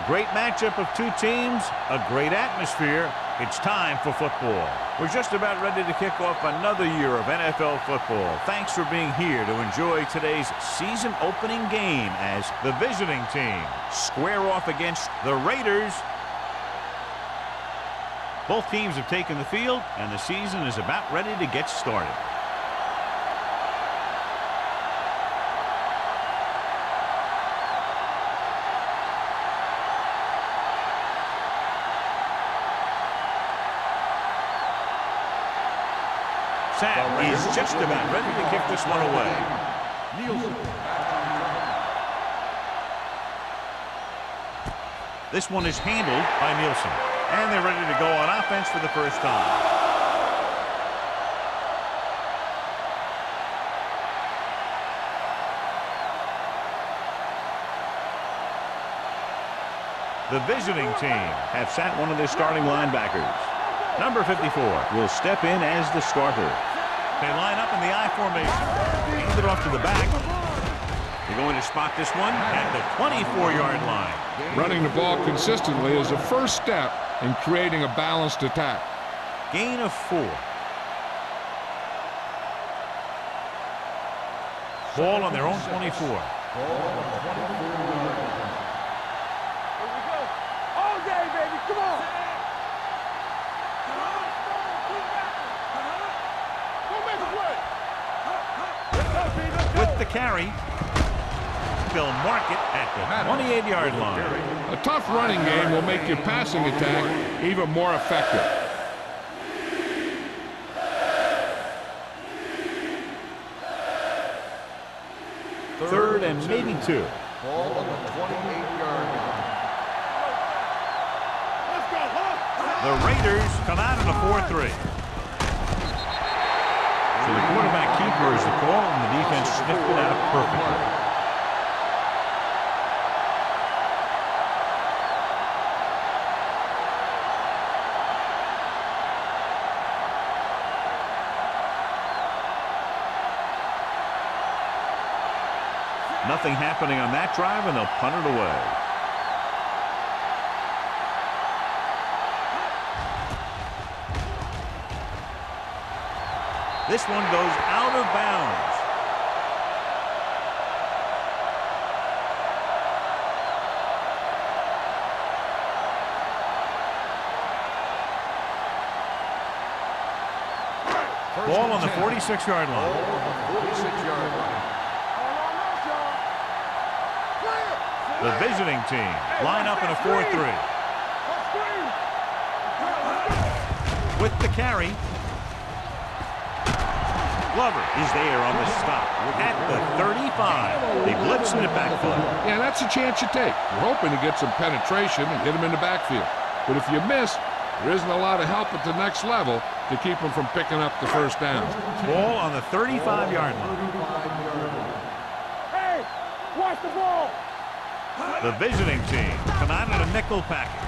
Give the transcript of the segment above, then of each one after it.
great matchup of two teams, a great atmosphere. It's time for football. We're just about ready to kick off another year of NFL football. Thanks for being here to enjoy today's season opening game as the visiting team square off against the Raiders. Both teams have taken the field, and the season is about ready to get started. Sam is just about ready to kick this one away. This one is handled by Nielsen. And they're ready to go on offense for the first time. The visiting team have sat one of their starting linebackers. Number 54 will step in as the starter. They line up in the I formation. Hand it off to the back. They're going to spot this one at the 24-yard line. Running the ball consistently is the first step in creating a balanced attack. Gain of 4. Ball on their own 24. All day, baby, come on. With the carry, they'll mark it at the 28-yard line. A tough running game will make your passing attack even more effective. Third and maybe 2. Ball on the 28-yard line. Let's go, huh? The Raiders come out in a 4-3. So the quarterback keeper is the call, and the defense sniffed it out perfectly. Nothing happening on that drive, and they'll punt it away. This one goes out of bounds. Ball on the 46-yard line. The visiting team line up in a 4-3. With the carry. Glover is there on the stop at the 35. They blitz in the backfield. Yeah, that's a chance you take. You're hoping to get some penetration and get them in the backfield. But if you miss, there isn't a lot of help at the next level to keep them from picking up the first down. Ball on the 35-yard line. Hey, watch the ball. The visiting team come out in a nickel package.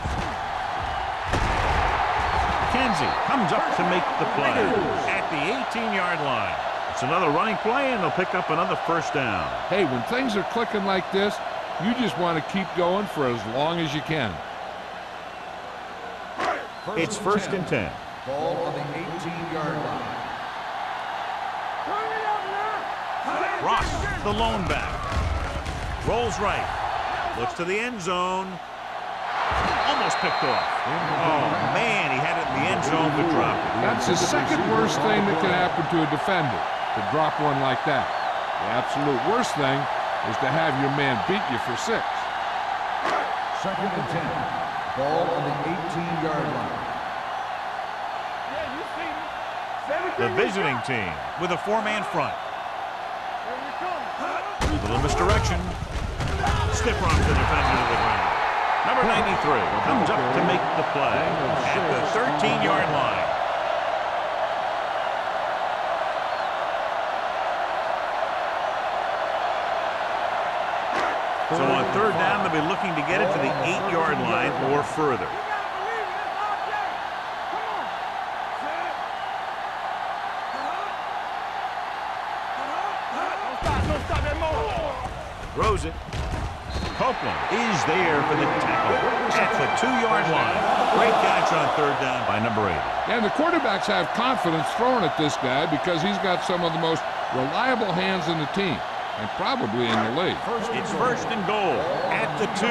Kenzie comes up to make the play at the 18-yard line. It's another running play, and they'll pick up another first down. Hey, when things are clicking like this, you just want to keep going for as long as you can. It's first and 10. Ball on the 18-yard line. Ross, the lone back. Rolls right. Looks to the end zone. Almost picked off. Oh, man, he had it in the end zone but dropped it. That's the second worst thing that can happen to a defender, to drop one like that. The absolute worst thing is to have your man beat you for 6. Second and 10. Ball on the 18-yard line. The visiting team with a 4-man front. Little misdirection. Stiff arm to the defender to the ground. Number 93 comes up to make the play at the 13-yard line. So on third down, they'll be looking to get it to the 8-yard line or further. Throws it. Copeland is there for the tackle at the 2-yard line. Great catch on third down by number 80. And the quarterbacks have confidence throwing at this guy because he's got some of the most reliable hands in the team, and probably in the league. It's first and goal at the 2.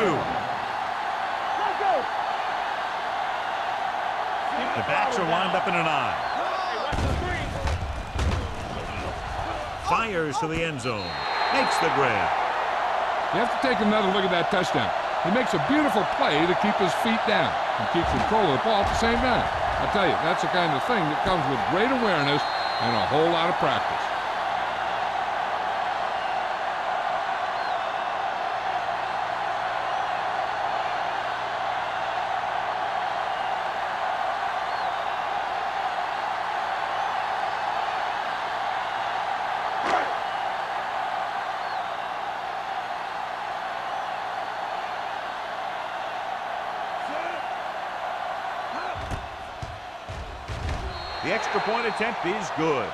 The backs are lined up in an I. Fires to the end zone. Makes the grab. You have to take another look at that touchdown. He makes a beautiful play to keep his feet down and keeps control of the ball at the same time. I tell you, that's the kind of thing that comes with great awareness and a whole lot of practice. The extra point attempt is good.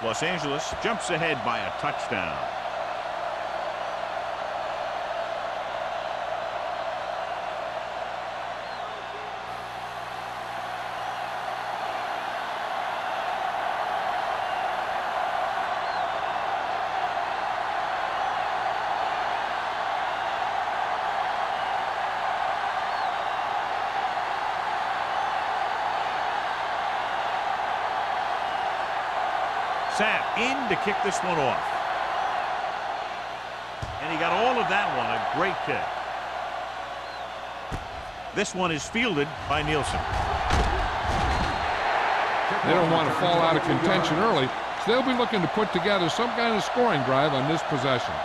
Los Angeles jumps ahead by a touchdown. Sapp in to kick this one off. And he got all of that one. A great kick. This one is fielded by Nielsen. They don't want to fall out of contention early, so they'll be looking to put together some kind of scoring drive on this possession.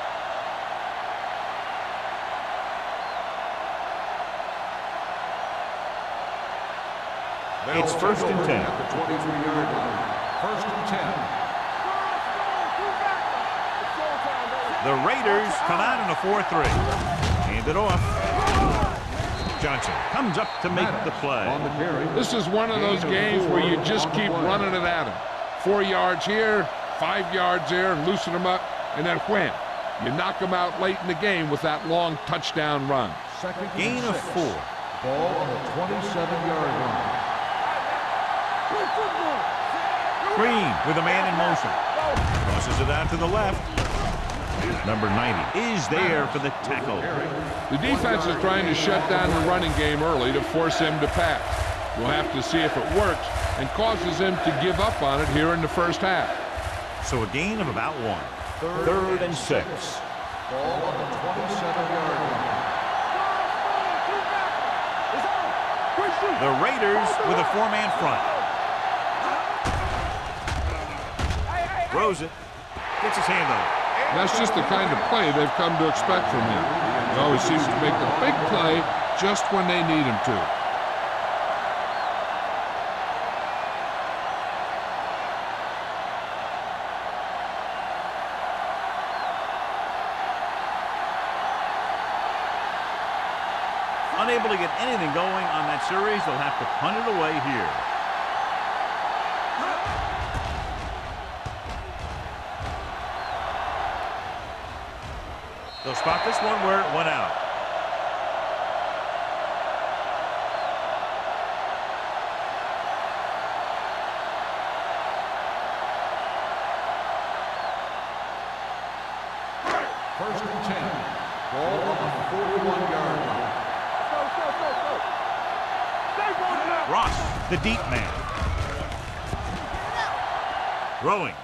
It's first and 10. At the 23-yard line. First and 10. The Raiders come out in a 4-3. Hand it off. Johnson comes up to make the play. This is one of those games where you just keep running it at him. 4 yards here, 5 yards there, and loosen them up, and then wham. You knock them out late in the game with that long touchdown run. Gain of 4. Ball on the 27-yard line. Green with a man in motion. Crosses it out to the left. Number 90 is there for the tackle. The defense is trying to shut down the running game early to force him to pass. We'll have to see if it works and causes him to give up on it here in the first half. So a gain of about 1. Third and 6. Ball on the 27-yard line. The Raiders with a 4-man front. Throws it. Gets his hand on it. That's just the kind of play they've come to expect from him. He always seems to make the big play just when they need him to. Unable to get anything going on that series, they'll have to punt it away here. They'll spot this one where it went out. First and 10. Ball on the 41-yard line. Ross, the deep man. Throwing.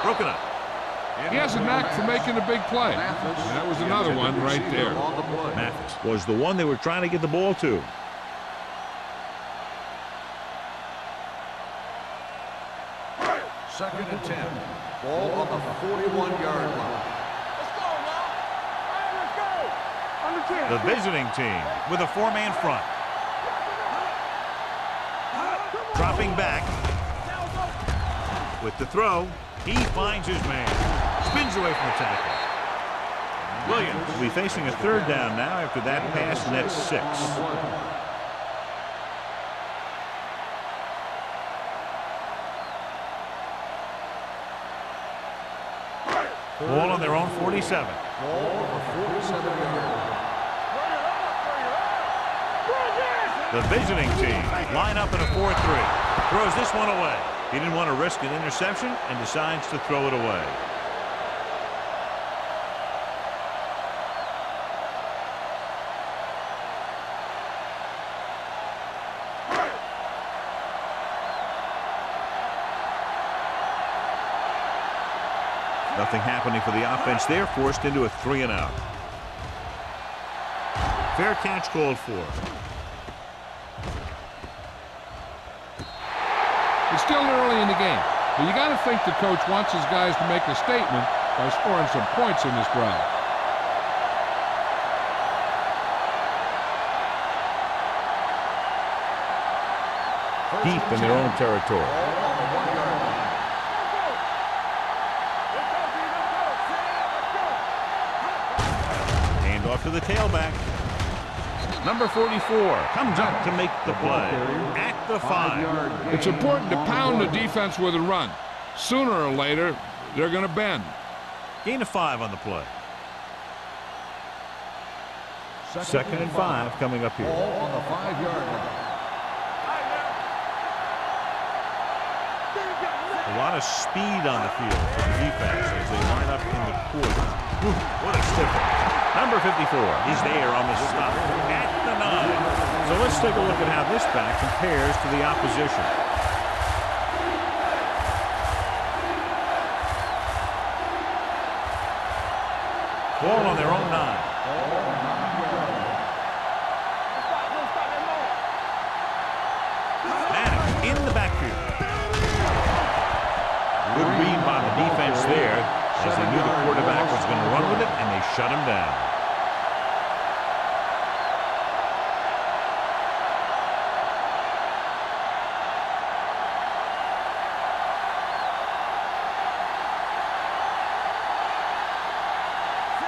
Broken up. He has a knack for making a big play. That was another one right there. Mathis was the one they were trying to get the ball to. Second and 10. Ball on the 41-yard line. The visiting team with a 4-man front. Dropping back. With the throw, he finds his man. Spins away from the tackle. Williams will be facing a third down now after that pass nets 6. Ball on their own 47. Ball on the 47-yard line. The visiting team line up in a 4-3. Throws this one away. He didn't want to risk an interception and decides to throw it away. Nothing happening for the offense there, forced into a 3-and-out. Fair catch called for. It's still early in the game, but you got to think the coach wants his guys to make a statement by scoring some points in this drive. Deep in their own territory. Hand off to the tailback. Number 44 comes up to make the play at the 5. It's important to pound the defense with a run. Sooner or later, they're going to bend. Gain of 5 on the play. 2nd and 5 coming up here. Ball on the 5-yard line. A lot of speed on the field for the defense as they line up in the quarter. What a stiffer. Number 54 is there on the stop at the 9. So let's take a look at how this back compares to the opposition. Ball on their own 9. Manning in the backfield. Good read by the defense there as they knew the quarterback was going to run with it, and they shut him down.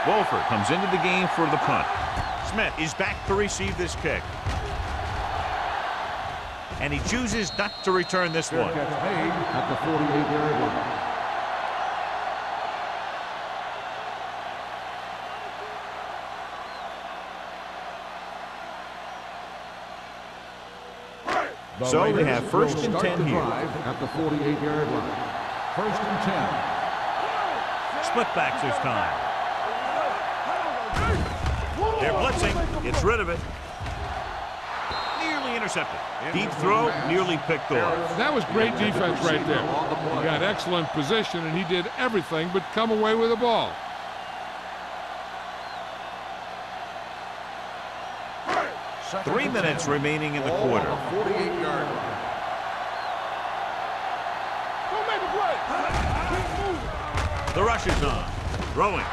Wolford comes into the game for the punt. Smith is back to receive this kick. And he chooses not to return this one. Catch made at the 48-yard line. So they have 1st and 10 here. At the 48-yard line. 1st and 10. Split backs this time. They're blitzing. Gets rid of it. Nearly intercepted. Deep throw, nearly picked off. That was great defense right there. He got excellent position, and he did everything but come away with the ball. Second 3 and minutes 10. remaining in the Ball quarter. on the 48-yard line. The rush is on. Throwing.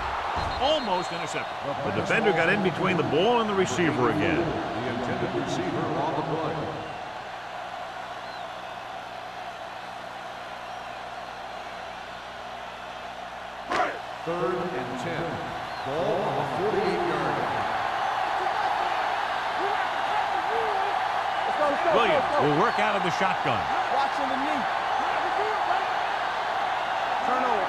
Almost intercepted. The defender got in between the ball and the receiver again. The intended receiver on the play. Third and 10. Ball on the 48-yard line. Williams will work out of the shotgun. Watching the knee. Turnover.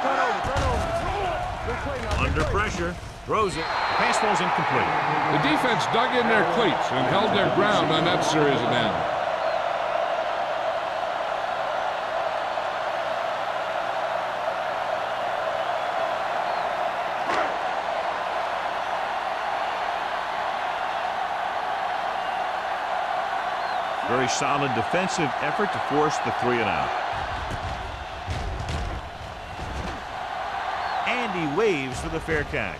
Under pressure. Throws it. Pass ball's incomplete. The defense dug in their cleats and held their ground on that series of downs. Very solid defensive effort to force the 3-and-out. And he waves for the fair catch.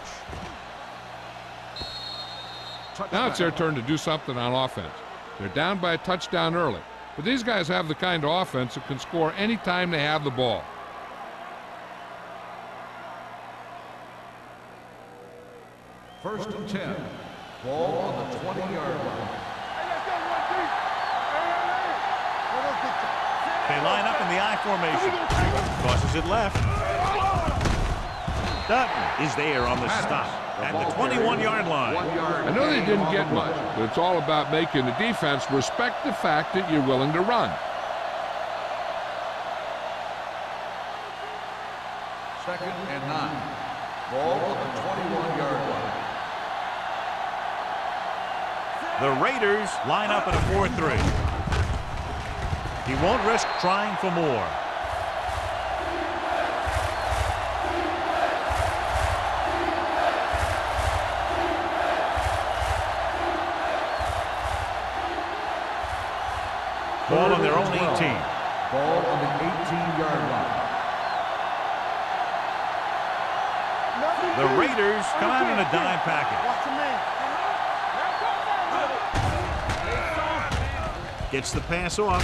Now it's their turn to do something on offense. They're down by a touchdown early, but these guys have the kind of offense that can score any time they have the ball. First and 10. Ball on the 20-yard line. They line up in the I formation. Tosses it left. Dutton is there on the stop at the 21-yard line. I know they didn't get much, but it's all about making the defense respect the fact that you're willing to run. Second and 9. Ball on the 21-yard line. The Raiders line up in a 4-3. He won't risk trying for more. Ball on their own 18. Ball on the 18-yard line. The Raiders come out in a dime package. Gets the pass off.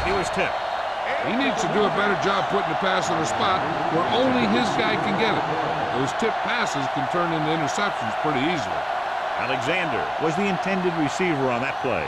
He was tipped. He needs to do a better job putting the pass in a spot where only his guy can get it. Those tipped passes can turn into interceptions pretty easily. Alexander was the intended receiver on that play.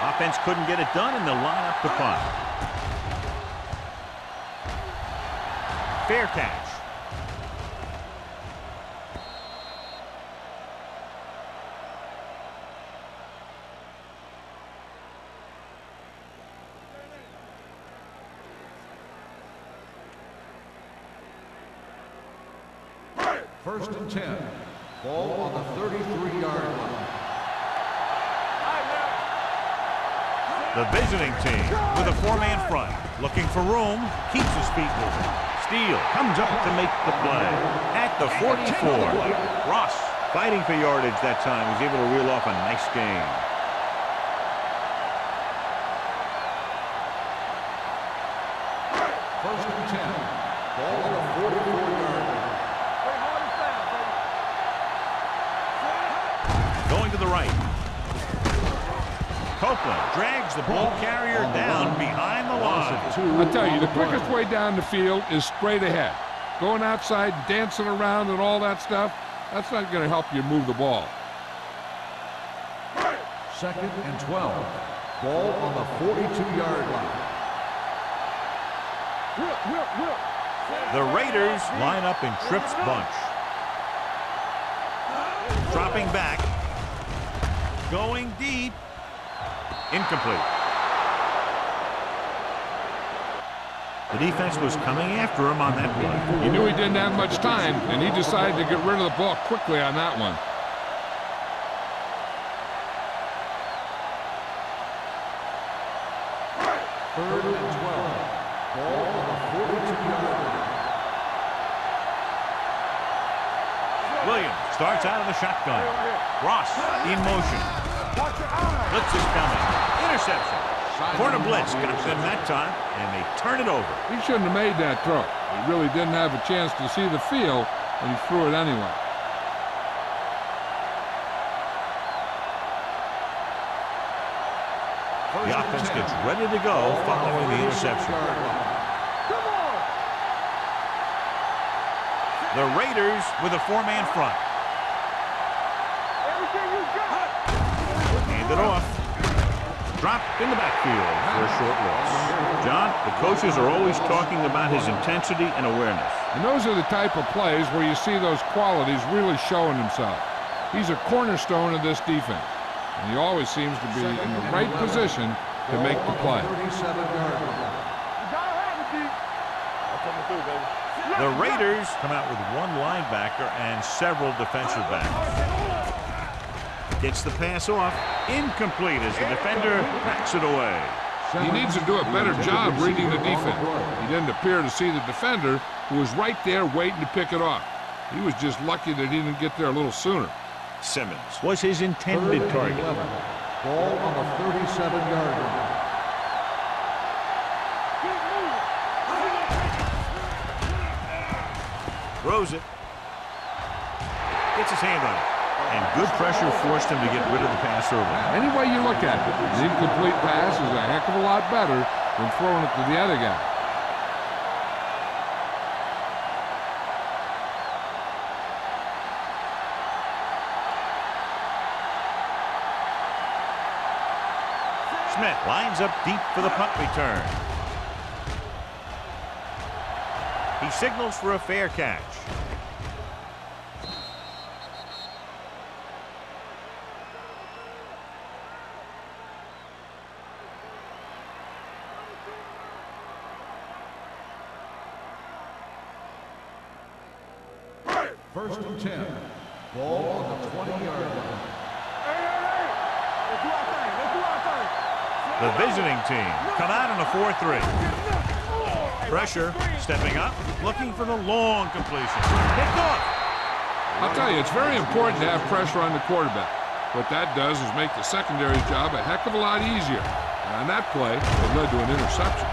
Offense couldn't get it done, and they'll line up the punt. Fair catch. First and 10. Ball on the 33-yard line. The visiting team with a four-man front. Looking for room. Keeps his feet moving. Steele comes up to make the play. At the 44. Ross fighting for yardage that time. Was able to reel off a nice gain. First and 10. Ball on the 44-yard line. Going to the right. Copeland drags the ball carrier down behind the line. I tell you, the quickest way down the field is straight ahead. Going outside, dancing around and all that stuff, that's not going to help you move the ball. Second and 12. Ball on the 42-yard line. The Raiders line up in trips bunch. Dropping back. Going deep. Incomplete. The defense was coming after him on that play. He knew he didn't have much time, and he decided to get rid of the ball quickly on that one. Third and 12. Ball on the 42-yard line. Williams starts out of the shotgun. Ross in motion. Blitz is coming. Interception. Corner blitz got them that time, and they turn it over. He shouldn't have made that throw. He really didn't have a chance to see the field, and he threw it anyway. The offense gets ready to go following the interception. The Raiders with a four-man front. Hand it off. Dropped in the backfield for a short loss. John, the coaches are always talking about his intensity and awareness. And those are the type of plays where you see those qualities really showing himself. He's a cornerstone of this defense, and he always seems to be in the right position to make the play. The Raiders come out with one linebacker and several defensive backs. Gets the pass off. Incomplete as the defender backs it away. He needs to do a better job reading the defense. He didn't appear to see the defender, who was right there waiting to pick it off. He was just lucky that he didn't get there a little sooner. Simmons was his intended target. Ball on the 37-yard line. Throws it. Gets his hand on it. And good pressure forced him to get rid of the pass early. Any way you look at it, an incomplete pass is a heck of a lot better than throwing it to the other guy. Smith lines up deep for the punt return. He signals for a fair catch. First and 10. Ball on the 20-yard line. The visiting team come out in a 4-3. Pressure, stepping up, looking for the long completion. Picked off. I'll tell you, it's very important to have pressure on the quarterback. What that does is make the secondary's job a heck of a lot easier. And on that play, it led to an interception.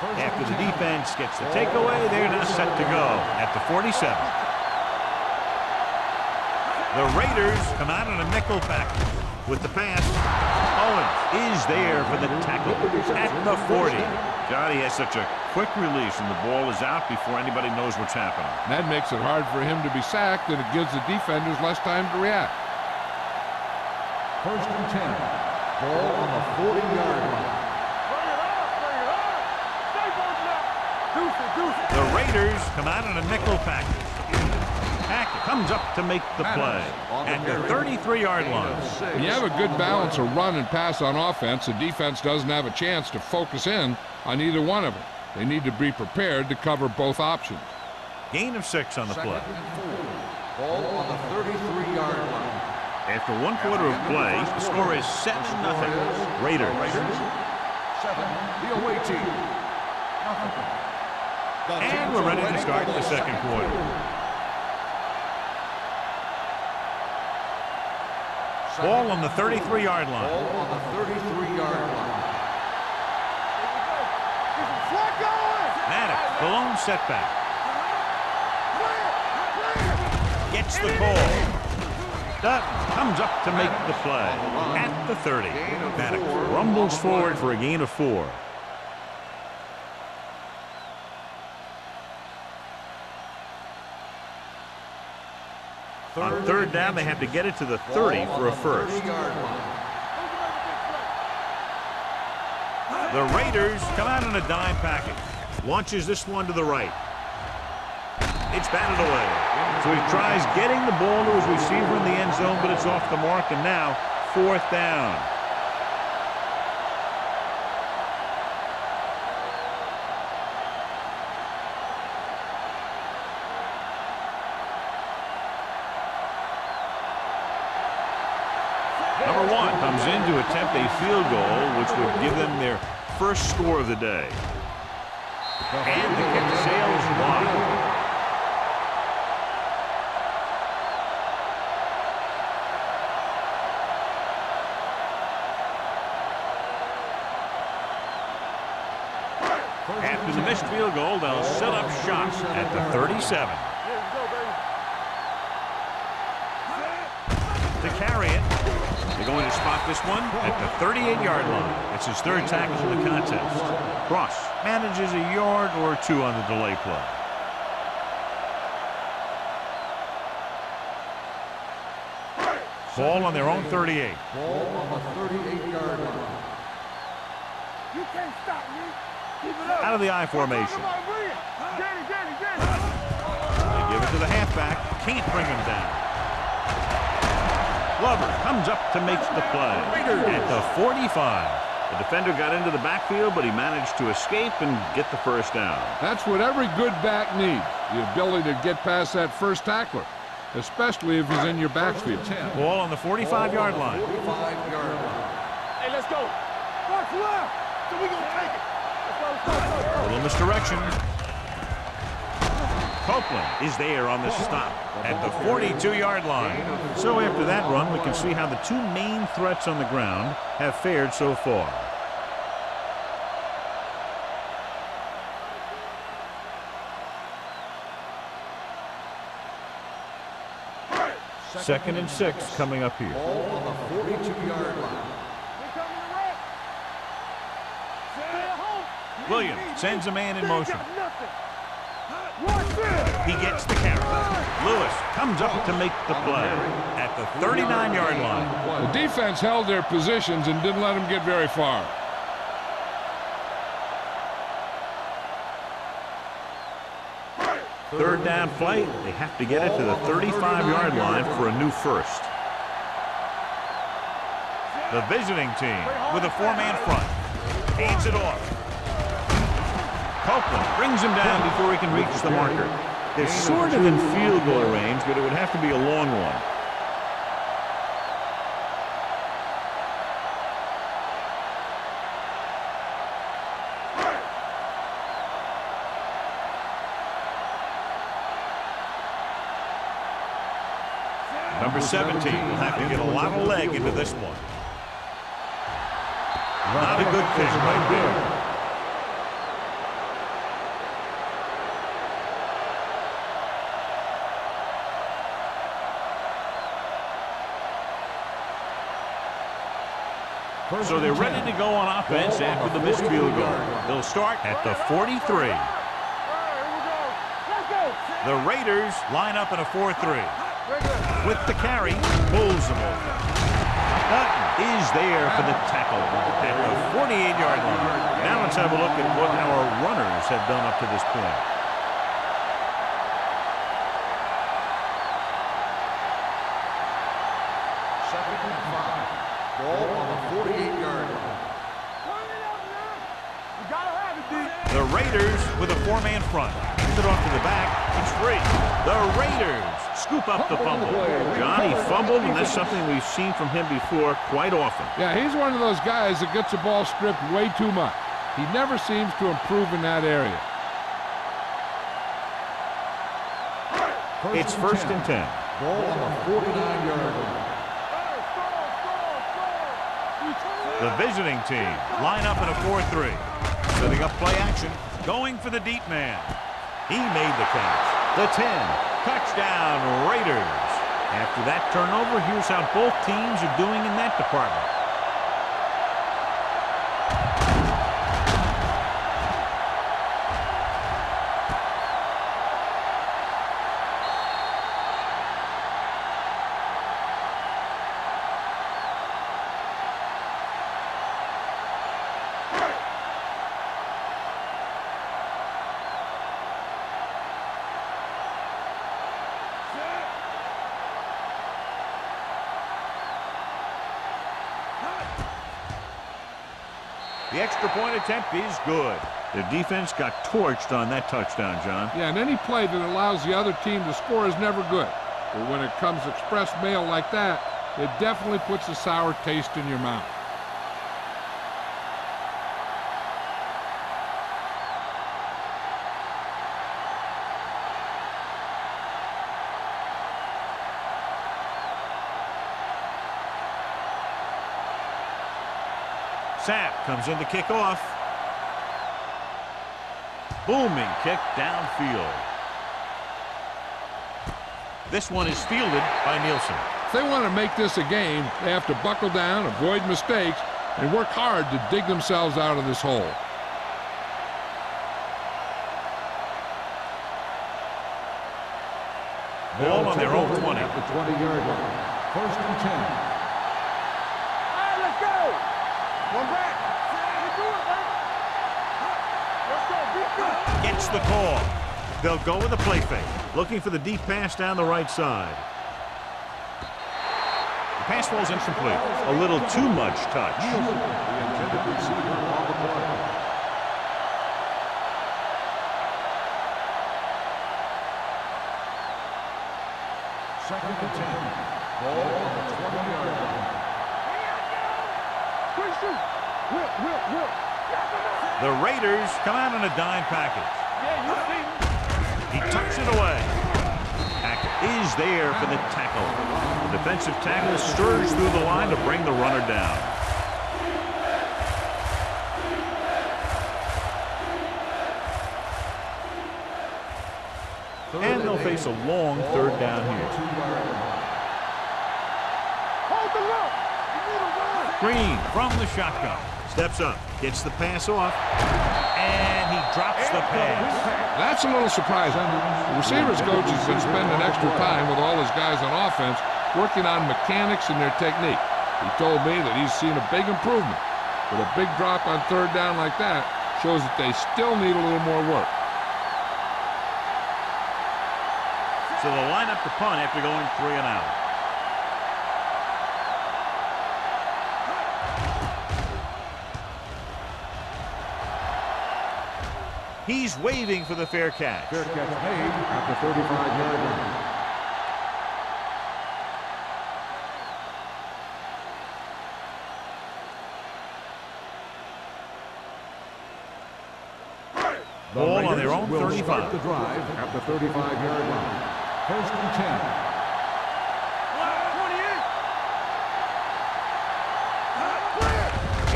After the defense gets the takeaway, they're now set to go at the 47. The Raiders come out in a nickel package with the pass. Owens is there for the tackle at the 40. Johnny has such a quick release, and the ball is out before anybody knows what's happening. That makes it hard for him to be sacked, and it gives the defenders less time to react. First and 10. Ball on the 40-yard line. The Raiders come out in a nickel package. Hackett comes up to make the play at the 33-yard line. When you have a good balance of run and pass on offense, the defense doesn't have a chance to focus in on either one of them. They need to be prepared to cover both options. Gain of 6 on the play. Ball on the 33-yard line. After 1 quarter of play, the score is 7-0. Raiders. 7, the away team. And we're ready to start the second quarter. Ball on the 33-yard line. Ball on the 33-yard line. Maddox, the lone setback. Gets the call. Dutton comes up to make the play at the 30. Maddox rumbles forward for a gain of 4. On third down, they have to get it to the 30 for a first. The Raiders come out in a dime package. Launches this one to the right. It's batted away. So he tries getting the ball to his receiver in the end zone, but it's off the mark, and now 4th down. Number 1 comes in to attempt a field goal, which would give them their first score of the day. And the kick sails wide. After the missed field goal, they'll set up shots at the 37. To carry it. They're going to spot this one at the 38-yard line. It's his 3rd tackle of the contest. Cross manages a yard or 2 on the delay play. Ball on their own 38. Ball on the 38-yard line. You can't stop me. Keep it up. Out of the I formation. They give it to the halfback. Can't bring him down. Glover comes up to make the play at the 45. The defender got into the backfield, but he managed to escape and get the first down. That's what every good back needs, the ability to get past that first tackler, especially if he's in your backfield. Ball on the 45-yard line. 45-yard line. Hey, let's go. Watch left. So we gonna take it. Let's go. A little misdirection. Copeland is there on the stop at the 42-yard line. So after that run, we can see how the two main threats on the ground have fared so far. Second and 6 coming up here. Ball on the 42-yard line. Williams sends a man in motion. He gets the carry. Lewis comes up to make the play at the 39-yard line. The defense held their positions and didn't let them get very far. Third down play. They have to get it to the 35-yard line for a new first. The visiting team with a four-man front. Hands it off. Copeland brings him down before he can reach the marker. They're sort of in field goal range, but it would have to be a long one. Number 17 will have to get a lot of leg into this one. Not a good kick right there. So they're ready to go on offense after the missed field goal. They'll start at the 43. The Raiders line up in a 4-3. With the carry, pulls them over. Hutton is there for the tackle at the 48-yard line. Now let's have a look at what our runners have done up to this point. Second and 5. Ball on the 48-yard line. The Raiders with a four-man front. Hands it off to the back. It's free. The Raiders scoop up the fumble. John, he fumbled, and that's something we've seen from him before quite often. Yeah, he's one of those guys that gets the ball stripped way too much. He never seems to improve in that area. It's first and 10. Ball on the 49-yard line. The visiting team line up in a 4-3. Setting up play action. Going for the deep man. He made the catch. The 10. Touchdown, Raiders. After that turnover, here's how both teams are doing in that department. The extra point attempt is good. Their defense got torched on that touchdown, John. Yeah, and any play that allows the other team to score is never good. But when it comes express mail like that, it definitely puts a sour taste in your mouth. Sapp comes in to kick off. Booming kick downfield. This one is fielded by Nielsen. If they want to make this a game, they have to buckle down, avoid mistakes, and work hard to dig themselves out of this hole. Ball on their own 20. At the 20-yard line. First and 10. All right, let's go. One back. Let's do it, man. Let's go. Gets the call. They'll go with a play fake. Looking for the deep pass down the right side. The pass falls incomplete. A little too much touch. The intended receiver on the play. Second and 10. Ball on the 20-yard line. Christian. Will. The Raiders come out in a dime package. Yeah, you see. He tucks it away. is there for the tackle. The defensive tackle stirs through the line to bring the runner down. And they'll face a long third down here. Hold the look. You need a run. Green from the shotgun. Steps up, gets the pass off, and he drops the pass. That's a little surprising. The receivers coach has been spending extra time with all his guys on offense working on mechanics and their technique. He told me that he's seen a big improvement. But a big drop on third down like that shows that they still need a little more work. So they'll line up the punt after going 3 and out. He's waving for the fair catch. Fair catch made at the 35-yard line. Ball on their own will 35. start the drive at the 35-yard line. First and 10.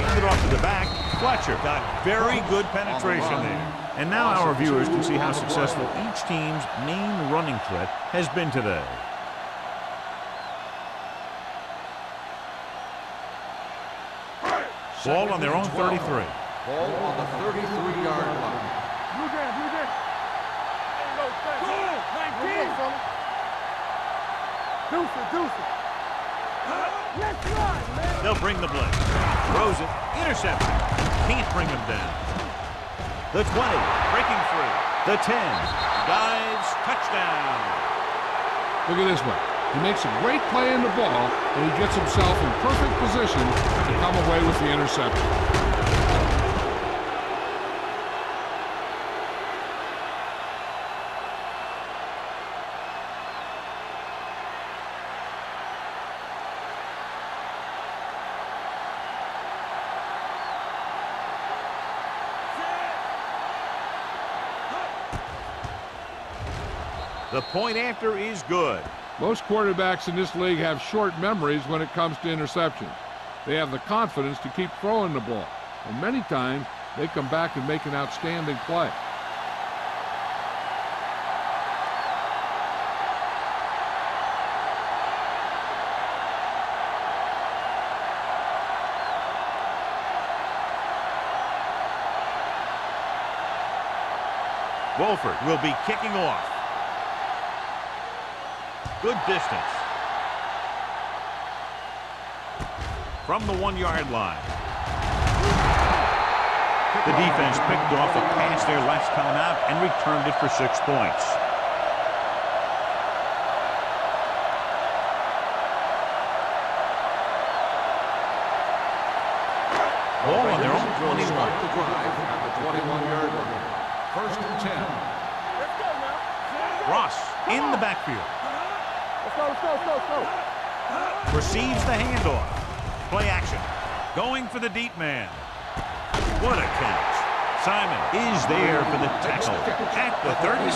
Handed off to the back. Fletcher got very good penetration there. And now our viewers can see how successful each team's main running threat has been today. Ball on their own 33. Ball on the 33-yard line. Blue game, blue game. Ain't no thing. Go! 19. Deuce it, deuce it. Let's run, man. They'll bring the blitz. Throws it. Interception. Can't bring him down. The 20. Breaking free. The 10. Dives. Touchdown. Look at this one. He makes a great play in the ball, and he gets himself in perfect position to come away with the interception. The point after is good. Most quarterbacks in this league have short memories when it comes to interceptions. They have the confidence to keep throwing the ball, and many times they come back and make an outstanding play. Wolford will be kicking off. Good distance. From the 1-yard line. The defense picked off a pass there last time out and returned it for 6 points. Ball on their own 21. The drive at the 21-yard line. First and 10. Let's go now. Ross in the backfield. Let's go. Receives the handoff. Play action. Going for the deep man. What a catch. Simon is there for the tackle at the 36.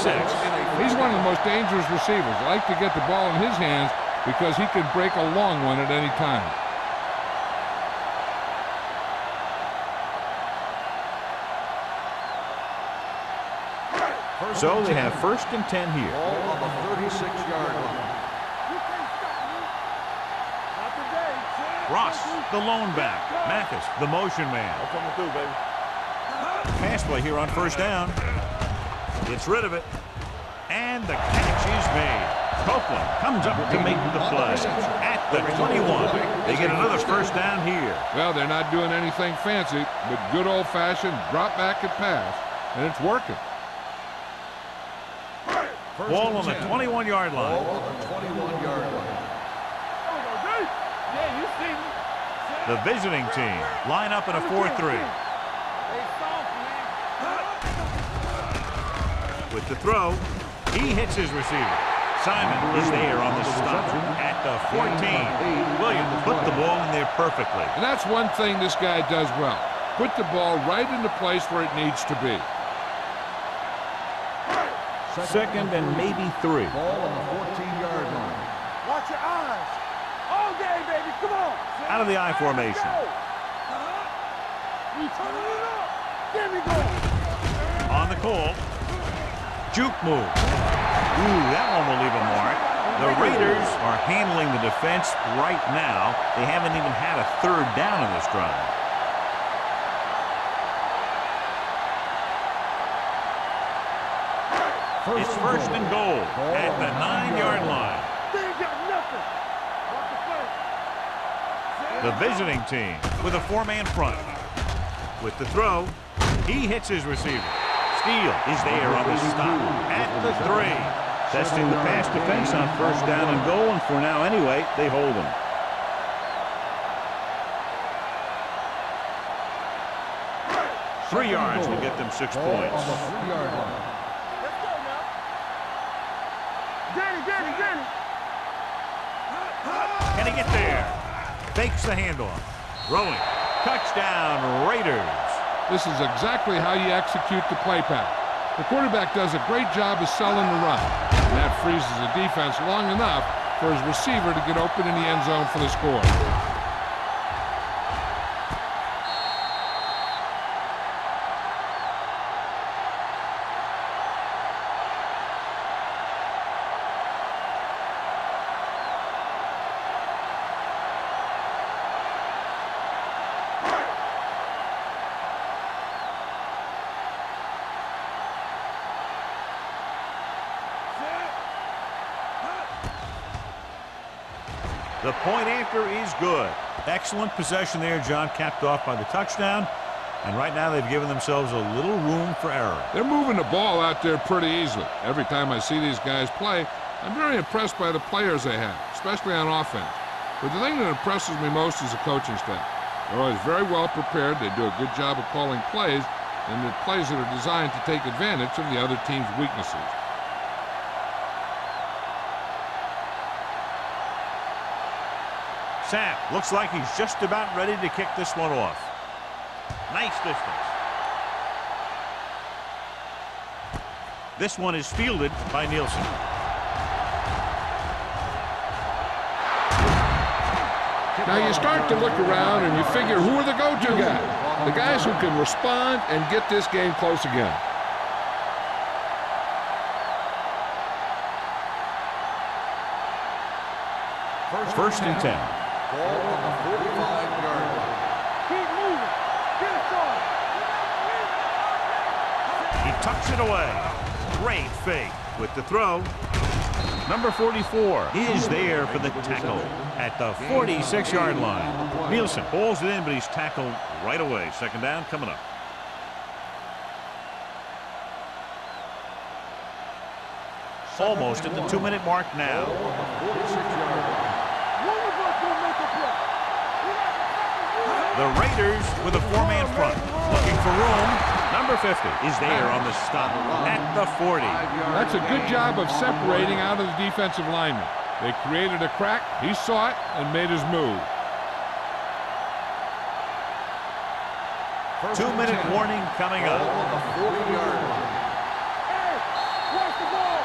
He's one of the most dangerous receivers. I like to get the ball in his hands because he can break a long one at any time. So they have first and 10 here. Ball on the 36-yard line. You can't stop me. Not today. Ross, the lone back. Mathis, the motion man. I'm coming through, baby. Pass play here on first down. Gets rid of it. And the catch is made. Copeland comes up to make the play. At the 21. They get another first down here. Well, they're not doing anything fancy, but good old-fashioned drop back and pass, and it's working. Ball on the 21-yard line. Ball on the 21-yard line. Yeah, you see me. The visiting team line up in a 4-3. Hey, soft, man. With the throw, he hits his receiver. Simon is there on the stop at the 14. Williams put the ball in there perfectly. And that's one thing this guy does well. Put the ball right in the place where it needs to be. Second and maybe 3. Ball on the 14-yard line. Watch your eyes. All game, baby. Come on. Out of the I formation. We turning it up. There we go. On the call. Juke move. Ooh, that one will leave a mark. The Raiders are handling the defense right now. They haven't even had a third down in this drive. It's first and goal at the 9-yard line. They ain't got nothing. Watch the play. The visiting team with a 4-man front. With the throw, he hits his receiver. Steele is there on the stop at the 3. Testing the pass defense on first down and goal, and for now anyway, they hold him. Three yards will get them 6 Ball on points. the 3-yard line. Let's go now. Get it. Can he get there? Fakes the handoff. Throwing. Touchdown, Raiders. This is exactly how you execute the play pattern. The quarterback does a great job of selling the run, and that freezes the defense long enough for his receiver to get open in the end zone for the score. The point after is good. Excellent possession there, John, capped off by the touchdown. And right now they've given themselves a little room for error. They're moving the ball out there pretty easily. Every time I see these guys play, I'm very impressed by the players they have, especially on offense. But the thing that impresses me most is the coaching staff. They're always very well prepared. They do a good job of calling plays, and they're plays that are designed to take advantage of the other team's weaknesses. Sapp looks like he's just about ready to kick this one off. Nice distance. This one is fielded by Nielsen. Now you start to look around and you figure, who are the go-to guys? The guys who can respond and get this game close again. First and 10. Ball on the 45-yard line. Keep moving. Get it started. He tucks it away. Great fake with the throw. Number 44 is there for the tackle at the 46-yard line. Nielsen pulls it in, but he's tackled right away. Second down coming up. Almost at the 2-minute mark now. 46-yard line. One of us will make a play. The Raiders with a 4-man front. Looking for room. Number 50 is there on the stop at the 40. That's a good job of separating out of the defensive lineman. They created a crack, he saw it, and made his move. 2-minute warning coming Ball up. on the 40-yard line. Hey, watch the ball.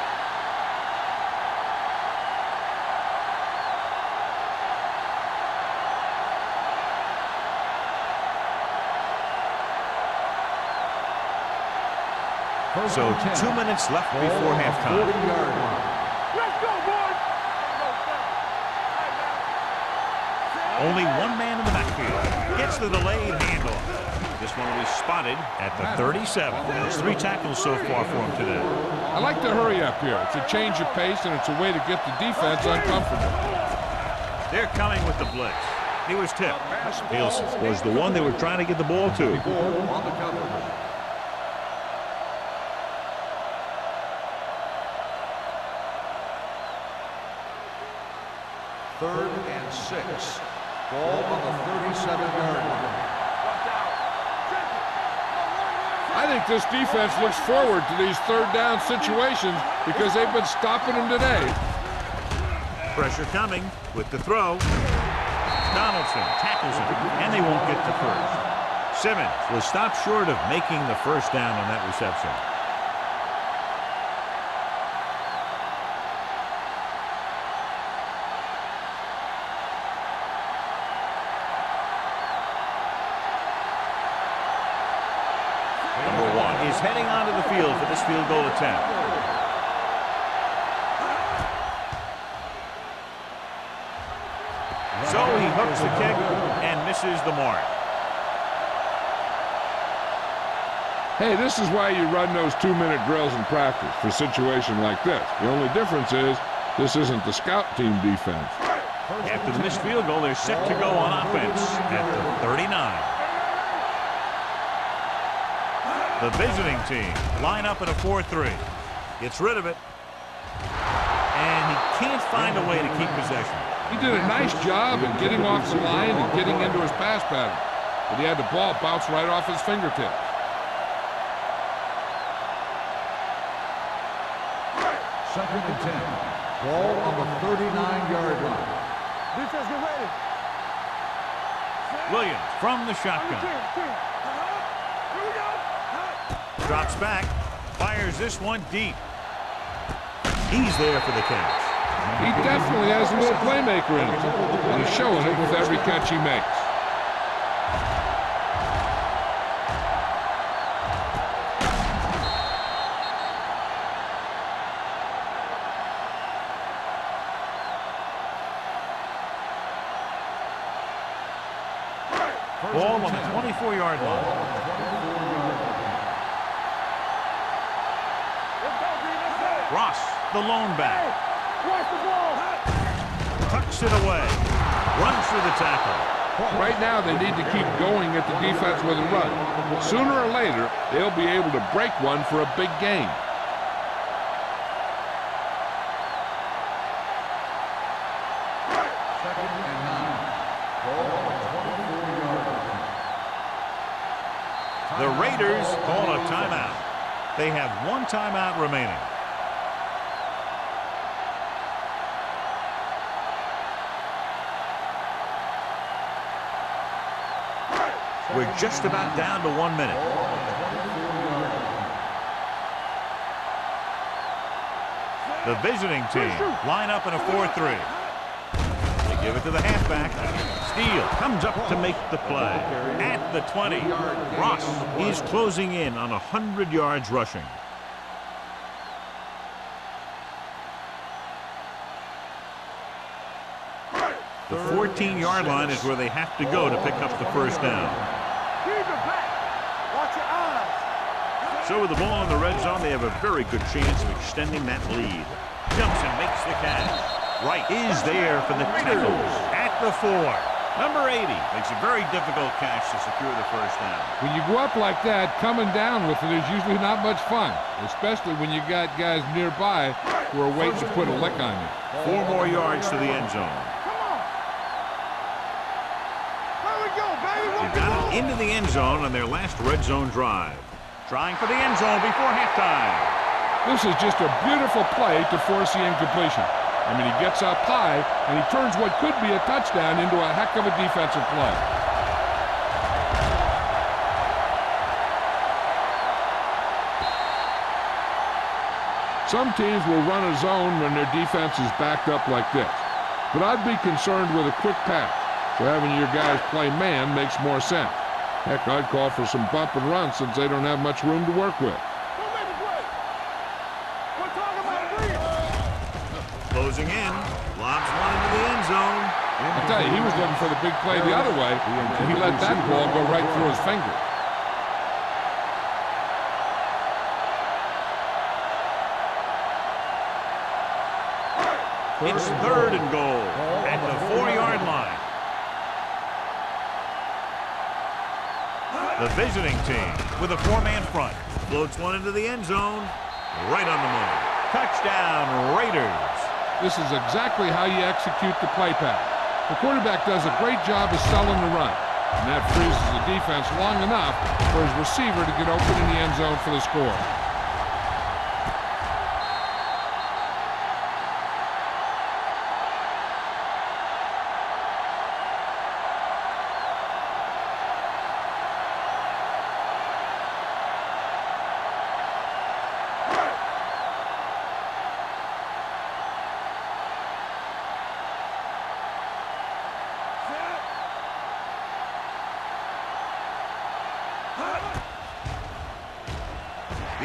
So 2 minutes left before halftime. 40-yard line. Let's go, boys. Only one man in the backfield. Gets the delayed handoff. This one will be spotted at the 37. There's 3 tackles so far for him today. I like the hurry up here. It's a change of pace, and it's a way to get the defense uncomfortable. They're coming with the blitz. He was tipped. Nielsen was the one they were trying to get the ball to. On the cover. Third and 6. Ball on the 37-yard line. I think this defense looks forward to these third down situations because they've been stopping them today. Pressure coming with the throw. Donaldson tackles him, and they won't get the first. Simmons was stopped short of making the first down on that reception. heading onto the field for this field goal attempt. So he hooks the kick and misses the mark. Hey, this is why you run those 2-minute drills in practice for a situation like this. The only difference is this isn't the scout team defense. After the missed field goal, they're set to go on offense at the 39. The visiting team line up in a 4-3. Gets rid of it. And he can't find a way to keep possession. He did a nice job in getting off the line and getting into his pass pattern. But he had the ball bounce right off his fingertips. Second and 10. Ball on the 39-yard line. Defense, get ready. Williams from the shotgun. Here we go. Drops back. Fires this one deep. He's there for the catch. He definitely has a little playmaker in him. And he's showing it with every catch he makes. Ball on the 24-yard line. Ross, the lone back. Watch the ball. Tucks it away. Runs through the tackle. Right now, they need to keep going at the defense with a run. Sooner or later, they'll be able to break one for a big gain. Second and 9. Ball on the 24-yard line. The Raiders call a timeout. They have one timeout remaining. We're just about down to 1 minute. The visiting team line up in a 4-3. They give it to the halfback. Steele comes up to make the play. At the 20, Ross is closing in on 100 yards rushing. The 14-yard line is where they have to go to pick up the first down. Keep it back. Watch your eyes. So with the ball in the red zone, they have a very good chance of extending that lead. Jumps and makes the catch. Wright is there for the tackles at the 4. Number 80 makes a very difficult catch to secure the first down. When you go up like that, coming down with it is usually not much fun, especially when you got guys nearby who are waiting to put a lick on you. 4 more yards to the end zone. They got it into the end zone on their last red zone drive. Trying for the end zone before halftime. This is just a beautiful play to force the incompletion. I mean, he gets up high, and he turns what could be a touchdown into a heck of a defensive play. Some teams will run a zone when their defense is backed up like this. But I'd be concerned with a quick pass. So having your guys play man makes more sense. Heck, I'd call for some bump and run since they don't have much room to work with. Don't make a play. We're talking about three. Closing in. Lobs one into the end zone. I tell you, he was looking for the big play the other way, and he let that ball go right through his finger. It's 3rd and goal at the 4-yard line. The visiting team with a 4-man front floats one into the end zone, right on the money. Touchdown, Raiders. This is exactly how you execute the play pass. The quarterback does a great job of selling the run, and that freezes the defense long enough for his receiver to get open in the end zone for the score.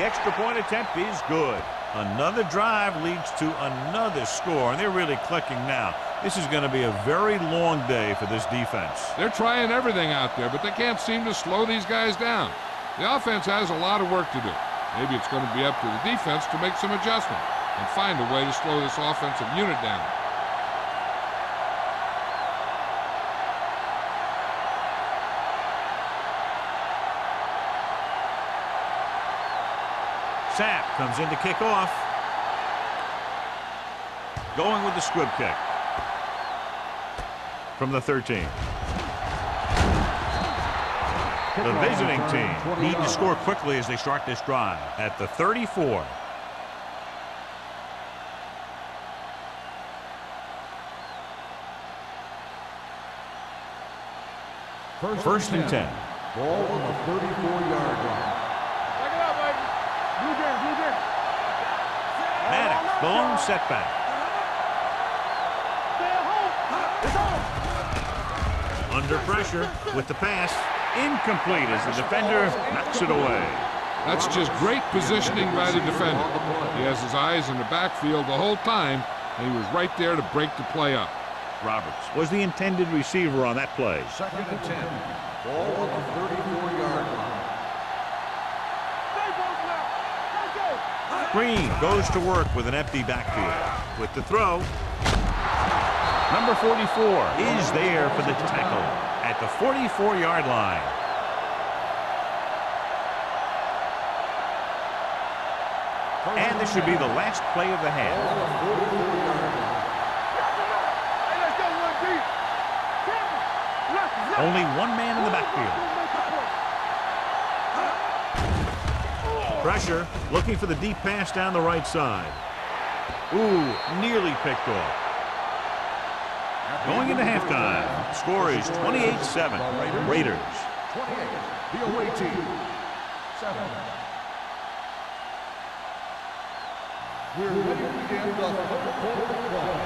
The extra point attempt is good. Another drive leads to another score, and they're really clicking now. This is going to be a very long day for this defense. They're trying everything out there, but they can't seem to slow these guys down. The offense has a lot of work to do. Maybe it's going to be up to the defense to make some adjustment and find a way to slow this offensive unit down. Sapp comes in to kick off. Going with the squib kick. From the 13. The visiting team need to score quickly as they start this drive at the 34. First and 10. Ball on the 34-yard line. Back it up, baby. Blue game, blue game. Maddox, the lone setback. Stay at home. It's on. Under pressure with the pass. Incomplete as the defender knocks it away. That's just great positioning by the defender. He has his eyes in the backfield the whole time, and he was right there to break the play up. Roberts was the intended receiver on that play. Second and 10. Ball on the 34-yard line. Stay both now. Go. Green goes to work with an empty backfield. With the throw, number 44 is there for the tackle at the 44-yard line. And this should be the last play of the half. Hey, let's go, one deep. Left. Only one man in the backfield. Pressure, looking for the deep pass down the right side. Ooh, nearly picked off. Going into halftime, score is 28-7. Raiders. 28. The away team. 7. We're ready to begin the third quarter.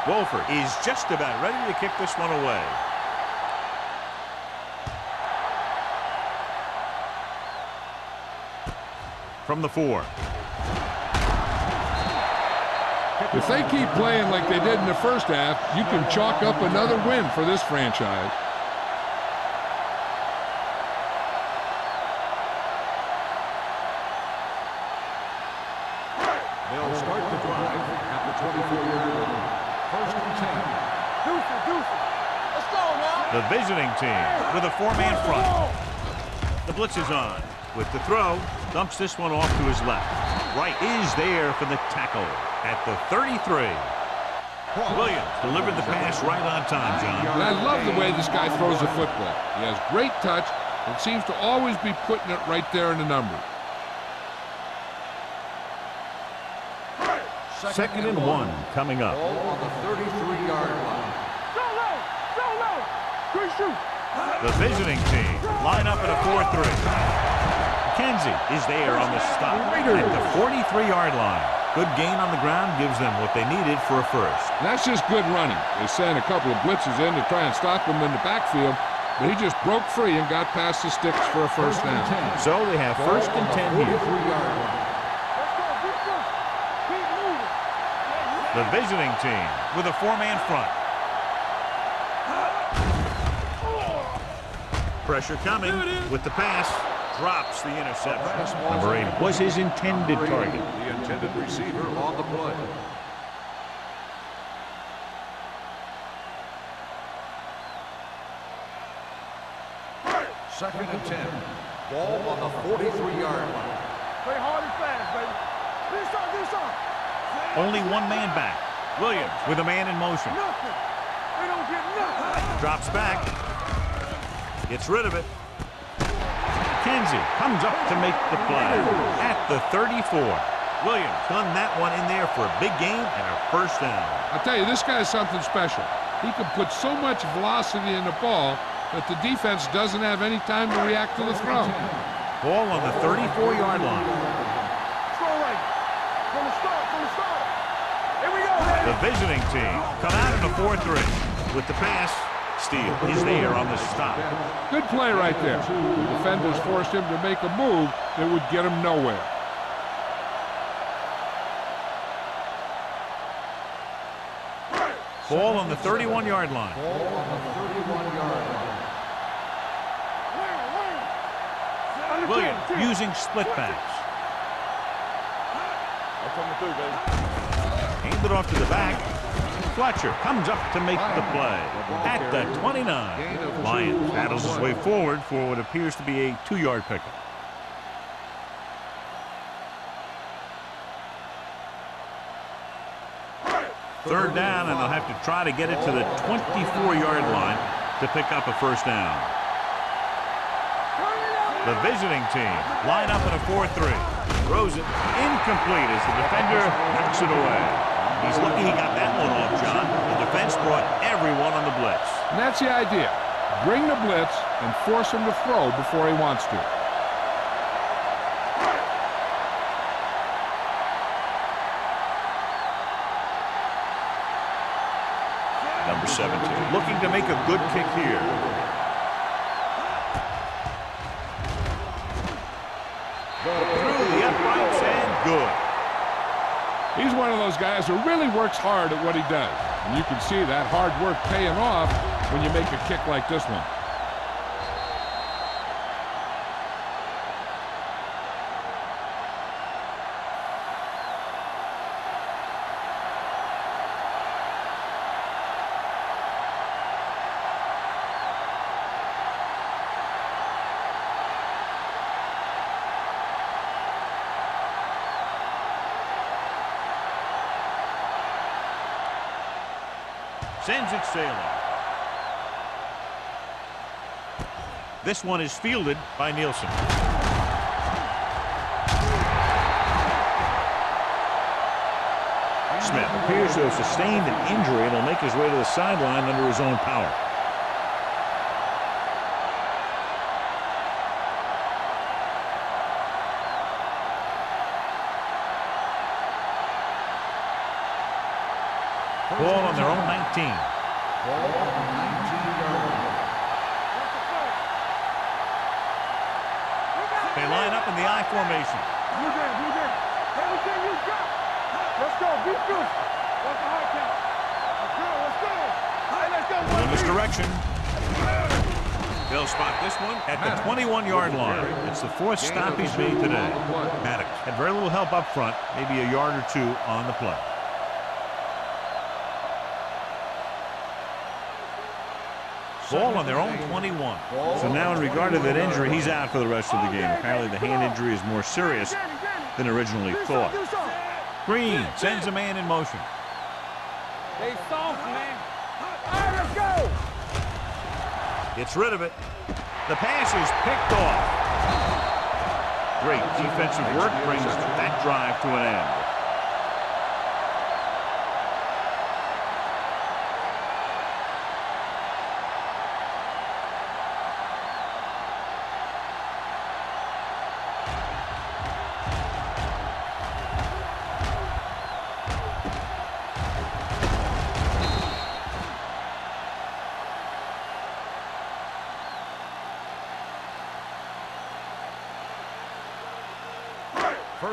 Wolford is just about ready to kick this one away. From the 4. If they keep playing like they did in the first half, you can chalk up another win for this franchise. They'll start the drive at the 24-yard line. First and 10. Deuce. Let's go now. The visiting team with a 4-man front. The blitz is on. With the throw, dumps this one off to his left. Right is there for the tackle at the 33. Williams delivered the pass right on time, John. And I love the way this guy throws the football. He has great touch and seems to always be putting it right there in the numbers. Second and 1 coming up. Ball on the 33-yard line. Go low. Good shoot. The visiting team line up at a 4-3. McKenzie is there on the stop at the 43-yard line. Good gain on the ground gives them what they needed for a first. And that's just good running. They sent a couple of blitzes in to try and stop him in the backfield, but he just broke free and got past the sticks for a first down. So they have first and 10 here. 43-yard line. Let's go. Keep moving. The visiting team with a 4-man front. Pressure coming with the pass. Drops the interception. Number 8 was his intended target. The intended receiver on the play. Second and 10. Ball on the 43-yard line. Play hard and fast, baby. Do something. Only one man back. Williams with a man in motion. Nothing. They don't get nothing. Drops back. Gets rid of it. McKenzie comes up to make the play at the 34. Williams done that one in there for a big gain and a first down. I'll tell you, this guy's something special. He can put so much velocity in the ball that the defense doesn't have any time to react to the throw. Ball on the 34-yard line. Throw right. From the start. Here we go. The visiting team come out in a 4-3. With the pass, Steele is there on the stop. Good play right there. The defenders forced him to make a move that would get him nowhere. Ball on the 31-yard line. Ball on the 31-yard line. Williams using split backs. Aimed it off to the back. Fletcher comes up to make the play at the 29. Lions battles his way forward for what appears to be a 2-yard pickup. Third down, and they'll have to try to get it to the 24-yard line to pick up a first down. The visiting team line up in a 4-3. Throws it incomplete as the defender knocks it away. He's lucky he got that one off, John. The defense brought everyone on the blitz. And that's the idea. Bring the blitz and force him to throw before he wants to. Number 17 looking to make a good kick here. Through the uprights and good. He's one of those guys who really works hard at what he does. And you can see that hard work paying off when you make a kick like this one. Sends it sailing. This one is fielded by Nielsen. Smith appears to have sustained an injury and will make his way to the sideline under his own power. Ball on their own 19. Ball on the 19-yard line. They line up in the I formation. Everything you got. Let's go. Be good. What's the hard count? Let's go. Let's go. All right, let's go. In this direction. They'll spot this one at the 21-yard line. It's the fourth stop he's made today. Maddox had very little help up front, maybe a yard or two on the play. Ball on their own 21. So now in regard to that injury, he's out for the rest of the game. Apparently the hand injury is more serious than originally thought. Green sends a man in motion. They soft, man. All right, let's go. Gets rid of it. The pass is picked off. Great defensive work brings that drive to an end.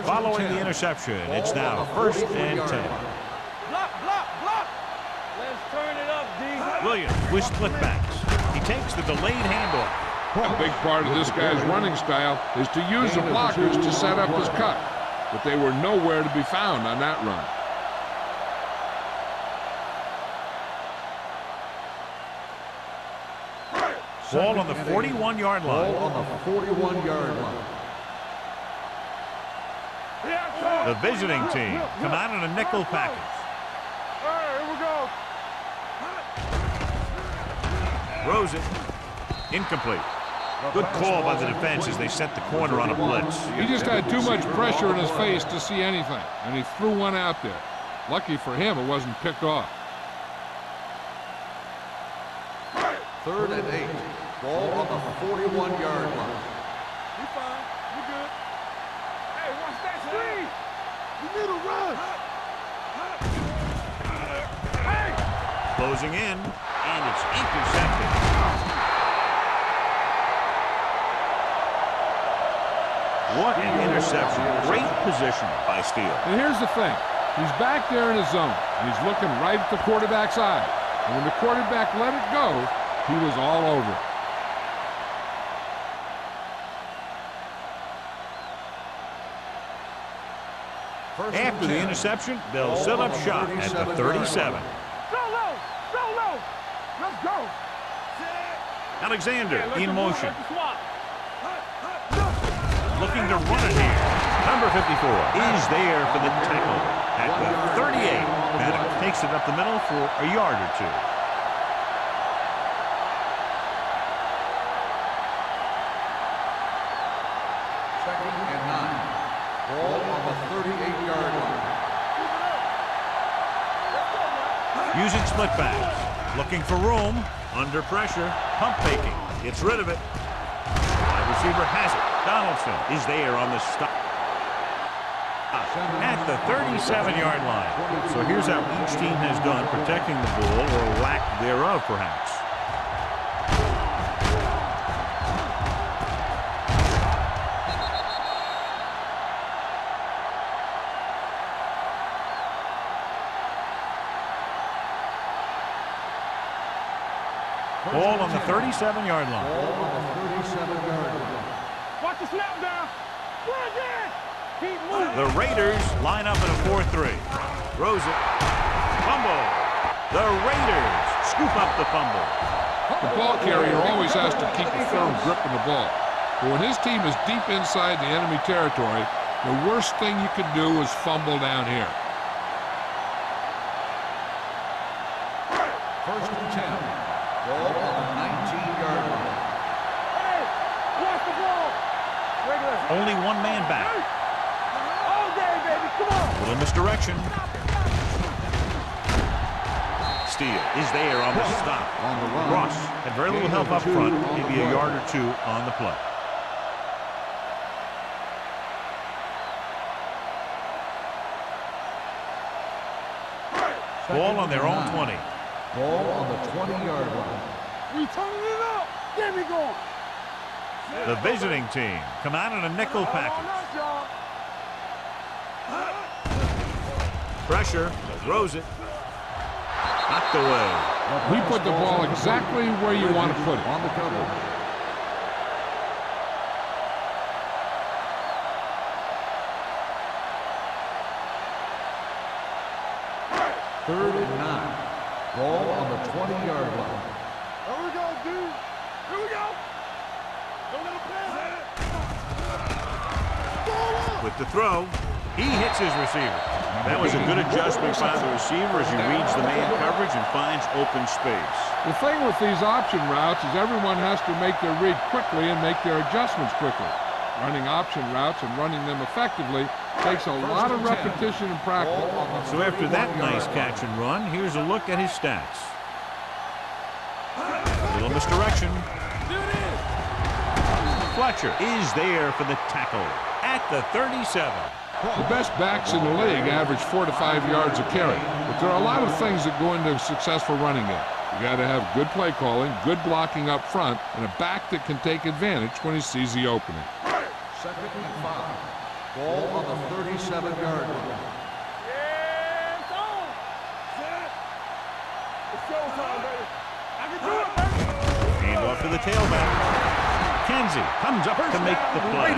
Following the interception, it's now 1st and 10. Block. Let's turn it up, D. Williams with split backs. He takes the delayed handoff. A big part of this guy's running style is to use the blockers to set up his cut. But they were nowhere to be found on that run. Ball on the 41-yard line. Ball on the 41-yard line. The visiting team come out in a nickel package. All right, here we go. Throws it. Incomplete. Good call by the defense as they set the corner on a blitz. He just had too much pressure in his face to see anything, and he threw one out there. Lucky for him, it wasn't picked off. 3rd and 8. Ball on the 41-yard line. You fine. You good. Hey, watch that screen. You need to run. Closing in, and it's intercepted. What an interception. Great position by Steele. And here's the thing. He's back there in his zone. And he's looking right at the quarterback's eye. And when the quarterback let it go, he was all over it. After the interception, they'll set up shop at the 37. Solo! Solo! Let's go! Alexander in motion. Looking to run it here. Number 54 is there for the tackle at the 38. Maddox takes it up the middle for a yard or two. Second and 9. Ball on the 38-yard line. Using split backs. Looking for room. Under pressure. Pump faking. Gets rid of it. Wide receiver has it. Donaldson is there on the stop. At the 37-yard line. So here's how each team has done protecting the ball, or lack thereof, perhaps. Ball on the 37-yard line. Ball on the 37-yard line. Watch the snap down. Bring it! Keep moving. The Raiders line up in a 4-3. Throws it. Fumble. The Raiders scoop up the fumble. The ball carrier always has to keep a firm grip on the ball. But when his team is deep inside the enemy territory, the worst thing you could do is fumble down here. First and 10. Ball on the 19-yard line. Hey! Watch the ball! Regular. Only one man back. All day, baby. Come on! Little misdirection. Steele is there on the stop. On the run. Ross had very little help up front, maybe a yard or two on the play. Ball on their own 20. Ball on the 20-yard line. We turning it up. Get me going. The visiting team come out in a nickel package. Pressure, throws it. Knocked away. He put the ball exactly where you want to put it. On the cover. Third and 9. Ball on the 20-yard line. Here we go, dude. Here we go. Don't let him pass. With the throw, he hits his receiver. That was a good adjustment by the receiver as he reads the man coverage and finds open space. The thing with these option routes is everyone has to make their read quickly and make their adjustments quickly. Running option routes and running them effectively takes a lot of repetition and practice. So after that nice catch and run, here's a look at his stats. Little misdirection. Fletcher is there for the tackle at the 37. The best backs in the league average 4 to 5 yards a carry, but there are a lot of things that go into a successful running game. You got to have good play calling, good blocking up front, and a back that can take advantage when he sees the opening. Second and 5. Ball on the 37-yard line. Yeah, it's on. Set. It's showtime, baby. I can do it, baby. Hand off to the tailback. Kenzie comes up to make the play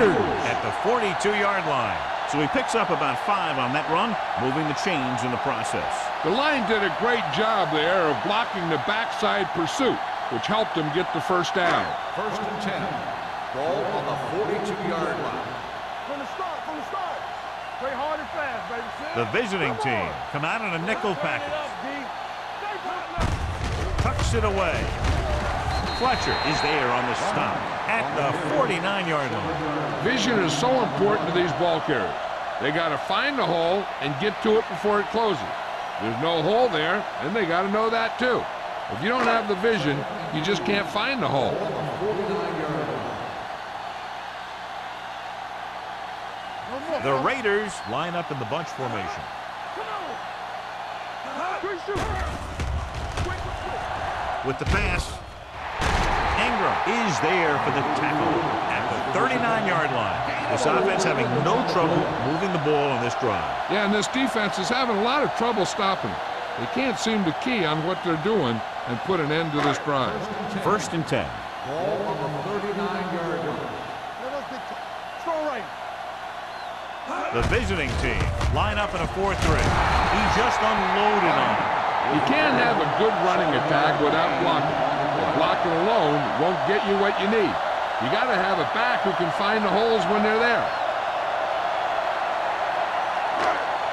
at the 42-yard line. So he picks up about 5 on that run, moving the chains in the process. The line did a great job there of blocking the backside pursuit, which helped him get the first down. First and 10. Ball on the 42-yard line. From the start. Play hard and fast, baby. Set. The visiting team come out in a nickel package. Tucks it away. Fletcher is there on the stop at the 49-yard line. Vision is so important to these ball carriers. They got to find the hole and get to it before it closes. There's no hole there, and they got to know that too. If you don't have the vision, you just can't find the hole. The Raiders line up in the bunch formation. Come on. Quick shoot. Quick with the pass. Ingram is there for the tackle at the 39-yard line. This offense having no trouble moving the ball on this drive. Yeah, and this defense is having a lot of trouble stopping it. They can't seem to key on what they're doing and put an end to this drive. 1st and 10. Ball on the 39-yard line. Throw right. The visiting team line up in a 4-3. He just unloaded on them. You can't have a good running attack without blocking. But blocking alone won't get you what you need. You got to have a back who can find the holes when they're there.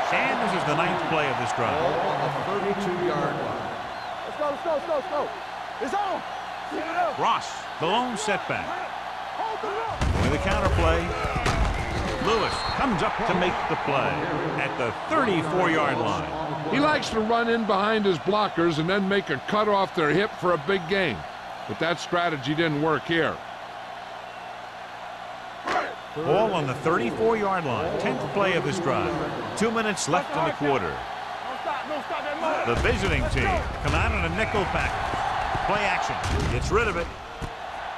And this is the 9th play of this drive. Ball on the 32-yard line. Let's go. It's on. Ross, the lone setback. Hold it up. Going the counter play. Lewis comes up to make the play at the 34-yard line. He likes to run in behind his blockers and then make a cut off their hip for a big gain. But that strategy didn't work here. Ball on the 34-yard line. 10th play of this drive. 2 minutes left in the quarter. Don't stop that move. The visiting team come out in a nickel package. Play action. Gets rid of it.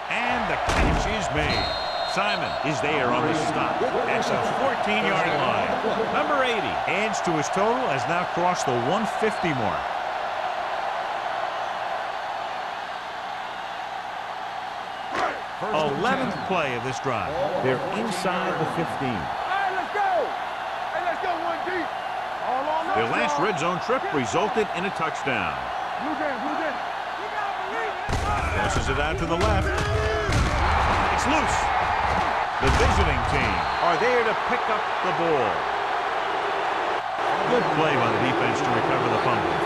And the catch is made. Simon is there on the stop at the 14-yard line. Number 80 adds to his total, has now crossed the 150 mark. First 11th play of this drive. They're inside the 15. All right, let's go. Hey, let's go one deep. All on us, Their last y'all. red zone trip resulted in a touchdown. Blue game. You gotta believe it. Passes it out to the left. It's loose. The visiting team are there to pick up the ball. Good play by the defense to recover the fumble.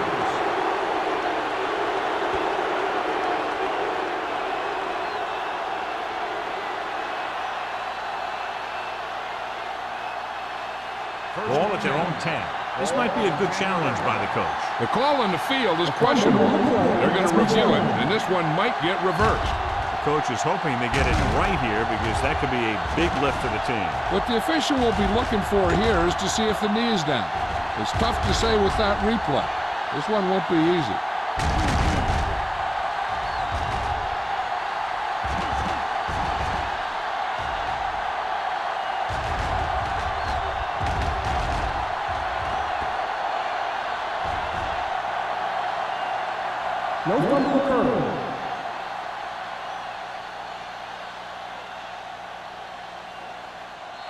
Ball at their own 10. This might be a good challenge by the coach. The call on the field is questionable. They're going to review it, and this one might get reversed. The coach is hoping they get it right here because that could be a big lift for the team. What the official will be looking for here is to see if the knee is down. It's tough to say with that replay. This one won't be easy. No fumble occurred.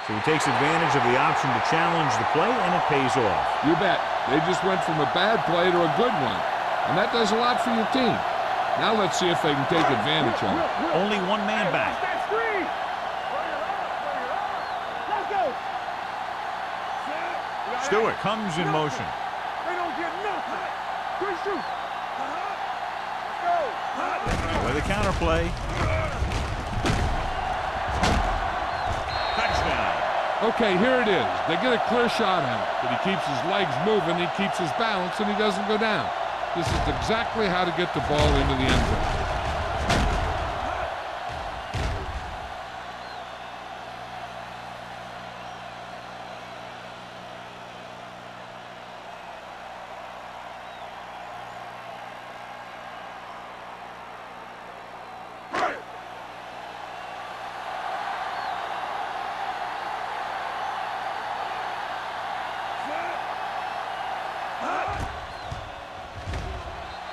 So he takes advantage of the option to challenge the play, and it pays off. You bet. They just went from a bad play to a good one. And that does a lot for your team. Now let's see if they can take advantage of it. Only one man back. That screen. Let's go. Stewart comes in motion. They don't get nothing. Good shoot. With a counter play. Touchdown. Okay, here it is. They get a clear shot at it, but he keeps his legs moving, he keeps his balance, and he doesn't go down. This is exactly how to get the ball into the end zone.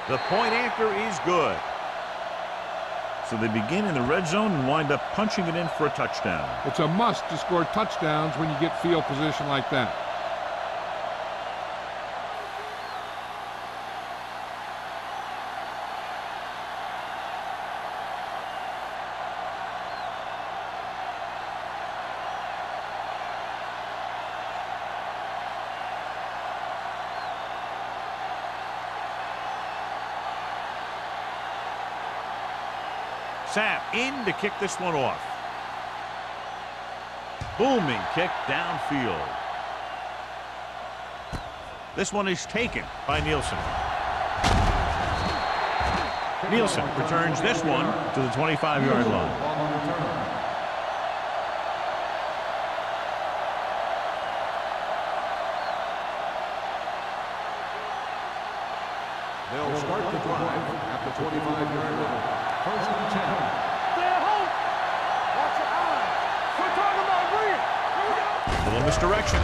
The point after is good. So they begin in the red zone and wind up punching it in for a touchdown. It's a must to score touchdowns when you get field position like that. Sapp in to kick this one off. Booming kick downfield. This one is taken by Nielsen. Nielsen returns this one to the 25-yard line. They'll start the drive at the 25-yard line. First and 10. Stay at home. Watch your eyes. Quit talking about green. Here we go. Little misdirection.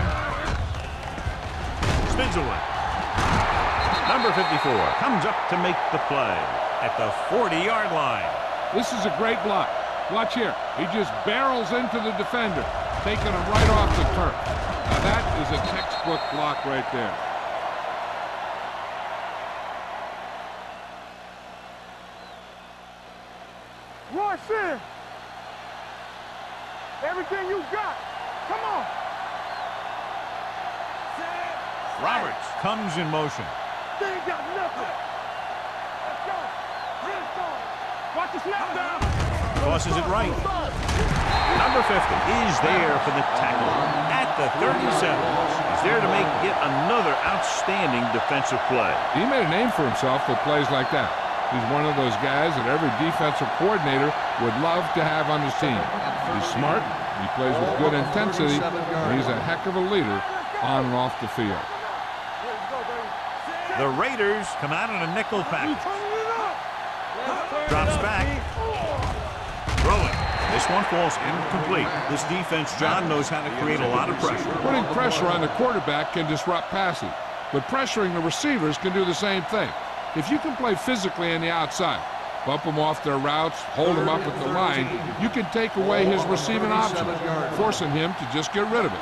Spins away. Number 54 comes up to make the play at the 40-yard line. This is a great block. Watch here. He just barrels into the defender, taking him right off the turf. Now that is a textbook block right there. Rush in. Everything you got. Come on. Roberts comes in motion. They ain't got nothing. Let's go. Let's go. Watch the snap down. Tosses it right. Number 50 is there for the tackle at the 37. He's there to make yet another outstanding defensive play. He made a name for himself with plays like that. He's one of those guys that every defensive coordinator would love to have on his team. He's smart, he plays with good intensity, and he's a heck of a leader on and off the field. The Raiders come out in a nickel package. Drops back. Throwing. This one falls incomplete. This defense, John, knows how to create a lot of pressure. Putting pressure on the quarterback can disrupt passing, but pressuring the receivers can do the same thing. If you can play physically on the outside, bump them off their routes, hold them up at the line, you can take away his receiving options, forcing him to just get rid of it.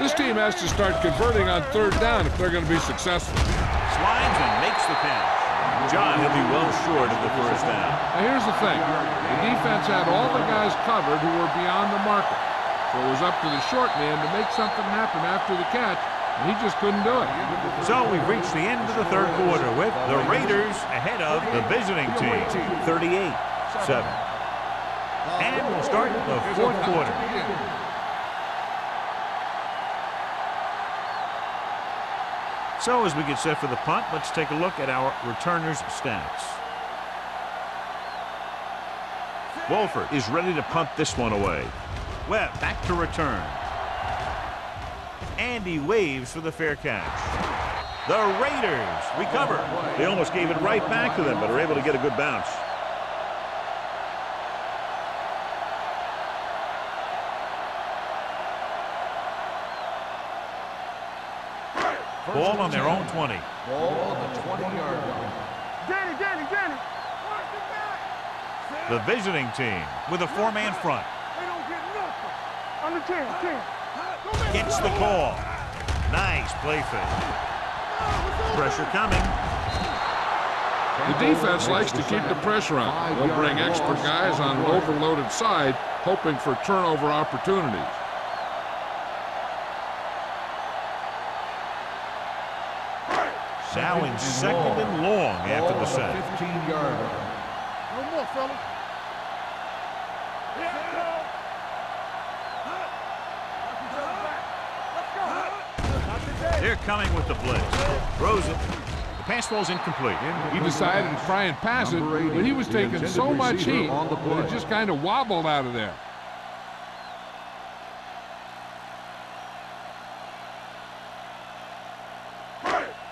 This team has to start converting on third down if they're going to be successful. Slides and makes the catch. John, he'll be well short of the first down. Now here's the thing. The defense had all the guys covered who were beyond the marker. So it was up to the short man to make something happen after the catch, and he just couldn't do it. So we've reached the end of the third quarter with the Raiders ahead of the visiting team, 38-7. And we'll start the fourth quarter. So as we get set for the punt, let's take a look at our returners' stats. Wolford is ready to punt this one away. Webb back to return. And he waves for the fair catch. The Raiders recover. They almost gave it right back to them, but are able to get a good bounce. Ball on their own 20. Ball on the 20-yard line. Danny. The visiting team with a four-man front. They don't get nothing. Under 10. Gets the call. Nice play fake. Pressure coming. The defense likes to keep the pressure on. They'll bring extra guys on an overloaded side, hoping for turnover opportunities. Now in second and long after the set. 15-yard line. No more, fellas. They're coming with the blitz. Throws it. The pass falls incomplete. He decided to try and pass it, but he was taking so much heat that it just kind of wobbled out of there.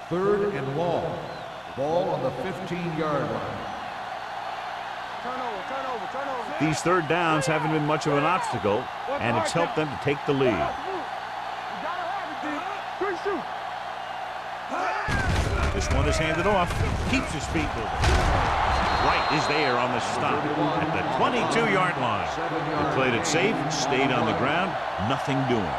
Third and long. Ball on the 15-yard line. Turnover. These third downs haven't been much of an obstacle, and it's helped them to take the lead. This one is handed off. Keeps his feet moving. Wright is there on the stop at the 22-yard line. They played it safe, stayed on the ground, nothing doing.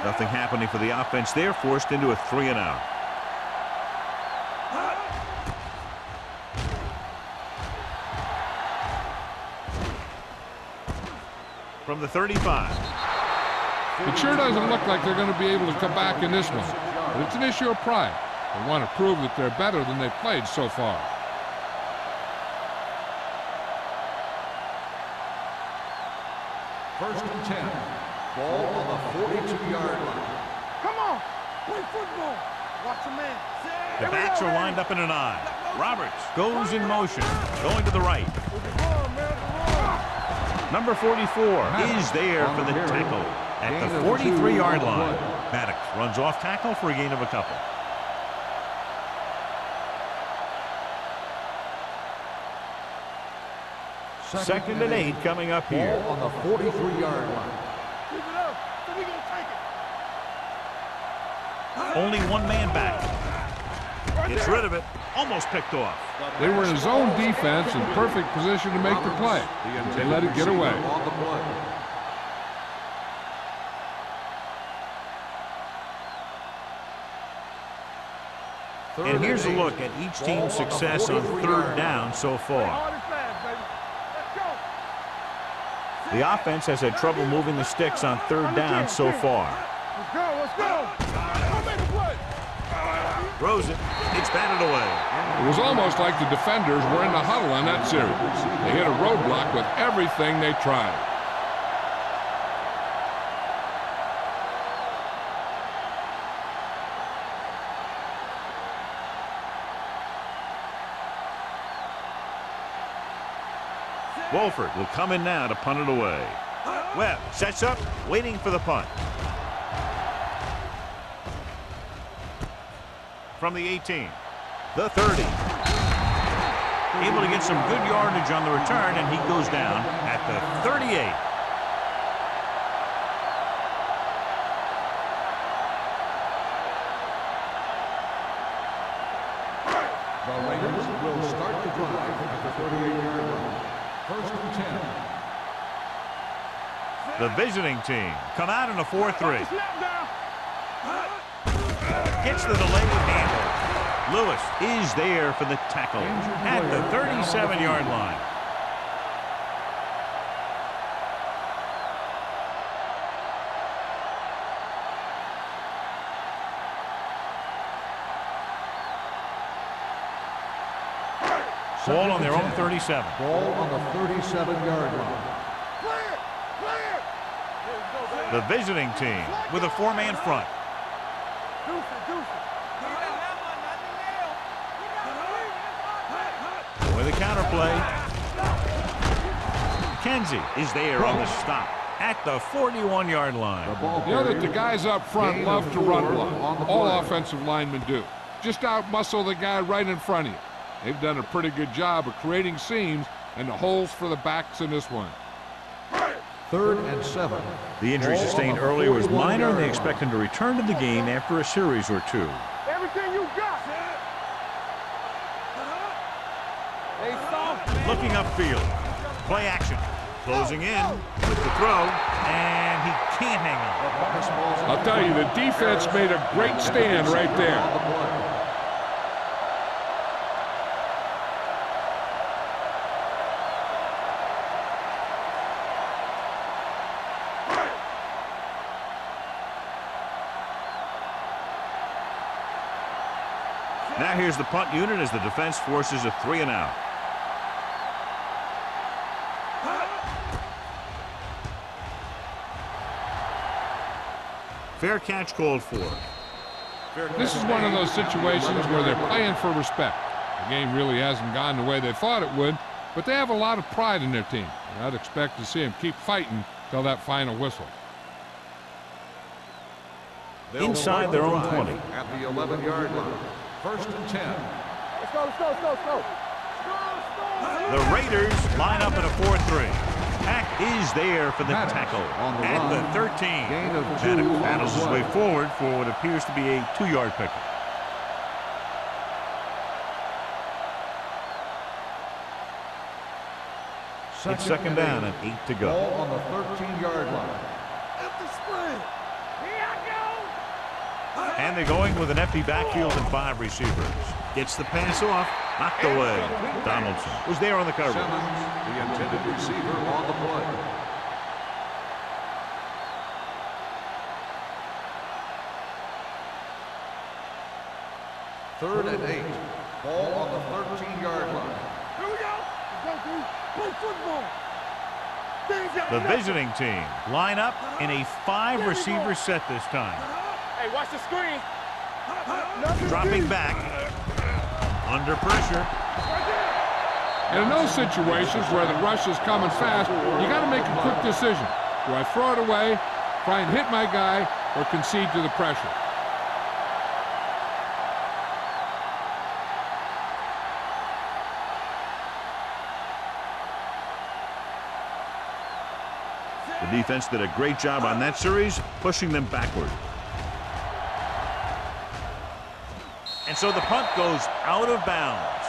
Nothing happening for the offense there, forced into a 3-and-out. From the 35. It sure doesn't look like they're going to be able to come back in this one, but it's an issue of pride. They want to prove that they're better than they've played so far. First and 10. Ball on the 42-yard line. Come on. Play football. Watch your man. The backs are lined up in an I. Roberts goes in motion, going to the right. Number 44 is there for the tackle at the 43-yard line. Maddox runs off tackle for a gain of a couple. Second and 8 coming up here. Ball on the 43-yard line. Keep it up. So we gonna take it. Only one man back. Gets rid of it. Almost picked off. They were in zone defense in perfect position to make the play. They let it get away. On the play. And here's a look at each team's success on third down so far. Hard and fast, baby. Let's go. The offense has had trouble moving the sticks on third down so far. Let's go. Let's go. Come make a play. Throws it. It's batted away. It was almost like the defenders were in the huddle on that series. They hit a roadblock with everything they tried. Wolford will come in now to punt it away. Webb sets up, waiting for the punt. From the 18, the 30. Able to get some good yardage on the return, and he goes down at the 38. The Raiders will start the drive at the 38-yard line. First and 10. The visiting team come out in a 4-3. Snap down. Gets the delayed handle. Lewis is there for the tackle at the 37-yard line. Ball on their own 37. Ball on the 37-yard line. Clear. Clear. The visiting team with a four-man front. Deuce it. Deuce it. With a counter play. McKenzie is there on the stop at the 41-yard line. You know that the guys up front love to run block. All offensive linemen do. Just out-muscle the guy right in front of you. They've done a pretty good job of creating seams and the holes for the backs in this one. Third and 7. The injury sustained earlier was minor, and they expect him to return to the game after a series or two. Everything you got. Hey, soft. Looking upfield. Play action. Closing in with the throw, and he can't hang on. I'll tell you, the defense made a great stand right there. Now here's the punt unit as the defense forces a 3-and-out. Fair catch called for. This is one of those situations where they're playing for respect. The game really hasn't gone the way they thought it would, but they have a lot of pride in their team. And I'd expect to see them keep fighting till that final whistle. Inside their own 20. At the 11-yard line. First and 10. Let's go. Let's go. Let's go. Let's go. The Raiders line up in a 4-3. Pack is there for the tackle at the 13. Gain of 2 Maddox on the battles his play. way forward for what appears to be a 2-yard pickup. It's second down and 8 to go. Ball on the 13-yard line. Empty spread. Here I go. And they're going with an empty backfield and 5 receivers. Gets the pass off, knocked away. Donaldson was there on the coverage. Simmons, the intended receiver on the play. Third and 8. Ball on the 13-yard line. Here we go. Let's go, dude. Play football. Things got The nothing. visiting team line up in a 5-receiver set this time. Hey, watch the screen. Nothing Dropping deep. back. Under pressure. And in those situations where the rush is coming fast, you got to make a quick decision. Do I throw it away, try and hit my guy, or concede to the pressure? The defense did a great job on that series, pushing them backward. And so the punt goes out of bounds.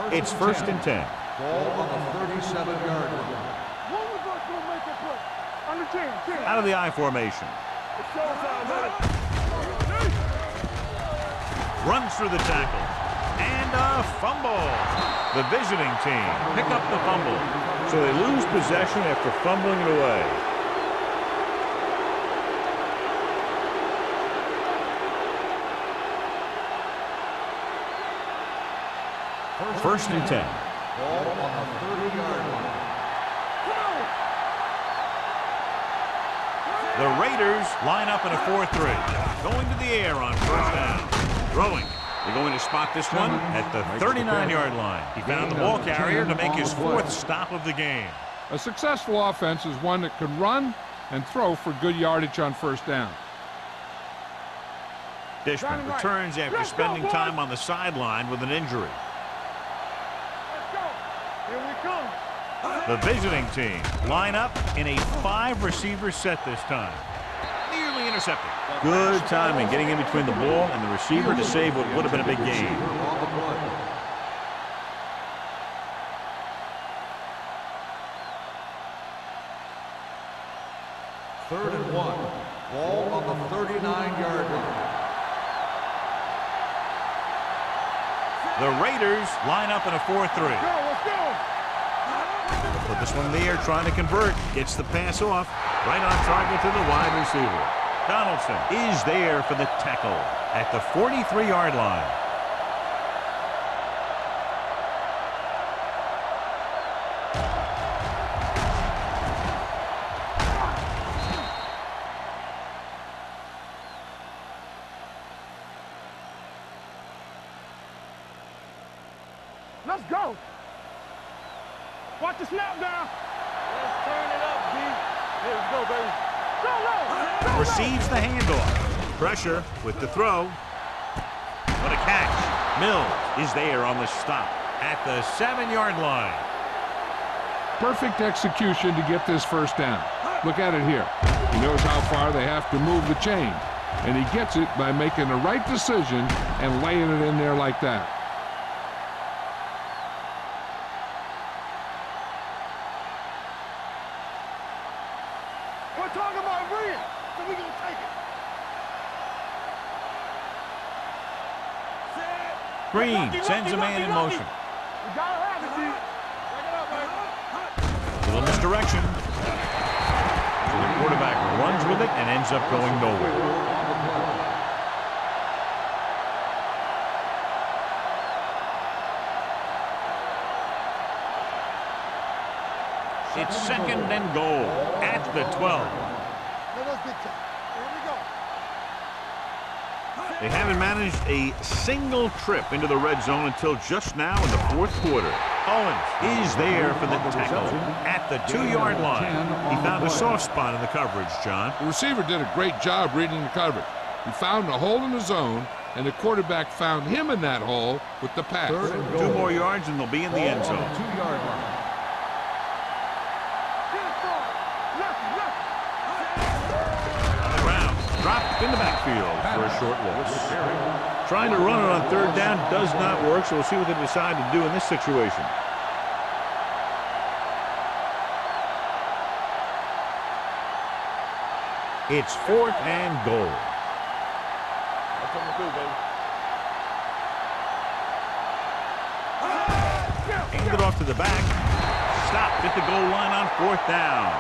It's 1st and 10. Ball on the 37-yard line. One of us will make a play. On the 10. Out of the I formation. It's showtime, man. Runs through the tackle. And a fumble. The visiting team pick up the fumble. So they lose possession after fumbling it away. First and 10. Ball on the 30-yard line. The Raiders line up in a 4-3. Going to the air on 1st down. Throwing. They're going to spot this one at the 39-yard line. He found the ball carrier to make his 4th stop of the game. A successful offense is one that can run and throw for good yardage on 1st down. Dishman returns after spending time on the sideline with an injury. Let's go. Here we come. The visiting team line up in a 5-receiver set this time. Nearly intercepted. Good timing getting in between the ball and the receiver to save what would have been a big gain. On the play. Third and 1. Ball on the 39-yard line. The Raiders line up in a 4-3. Let's go. Put this one in the air, trying to convert. Gets the pass off. Right on target to the wide receiver. Donaldson is there for the tackle at the 43-yard line. Let's go. Watch the snap down. Let's turn it up, B. Here we go, baby. Go low. Receives the handoff. Pressure with the throw. What a catch. Mills is there on the stop at the 7-yard line. Perfect execution to get this 1st down. Look at it here. He knows how far they have to move the chain, and he gets it by making the right decision and laying it in there like that. We're talking about real, so we're going to take it. Green sends a man in motion. We got to have it, D. Back it up, baby. Little misdirection. So the quarterback runs with it and ends up going nowhere. It's 2nd and goal at the 12. Let us get to it. Here we go. They haven't managed a single trip into the red zone until just now in the 4th quarter. Owens is there for the tackle at the 2-yard line. He found a soft spot in the coverage, John. The receiver did a great job reading the coverage. He found a hole in the zone, and the quarterback found him in that hole with the pass. 2 more yards and they'll be in the end zone. 2-yard line. On the ground, dropped in the backfield for a short loss. Trying to run it on 3rd down does not work, so we'll see what they decide to do in this situation. It's 4th and goal. That's what we do, baby. Handed off to the back. Stopped at the goal line on 4th down.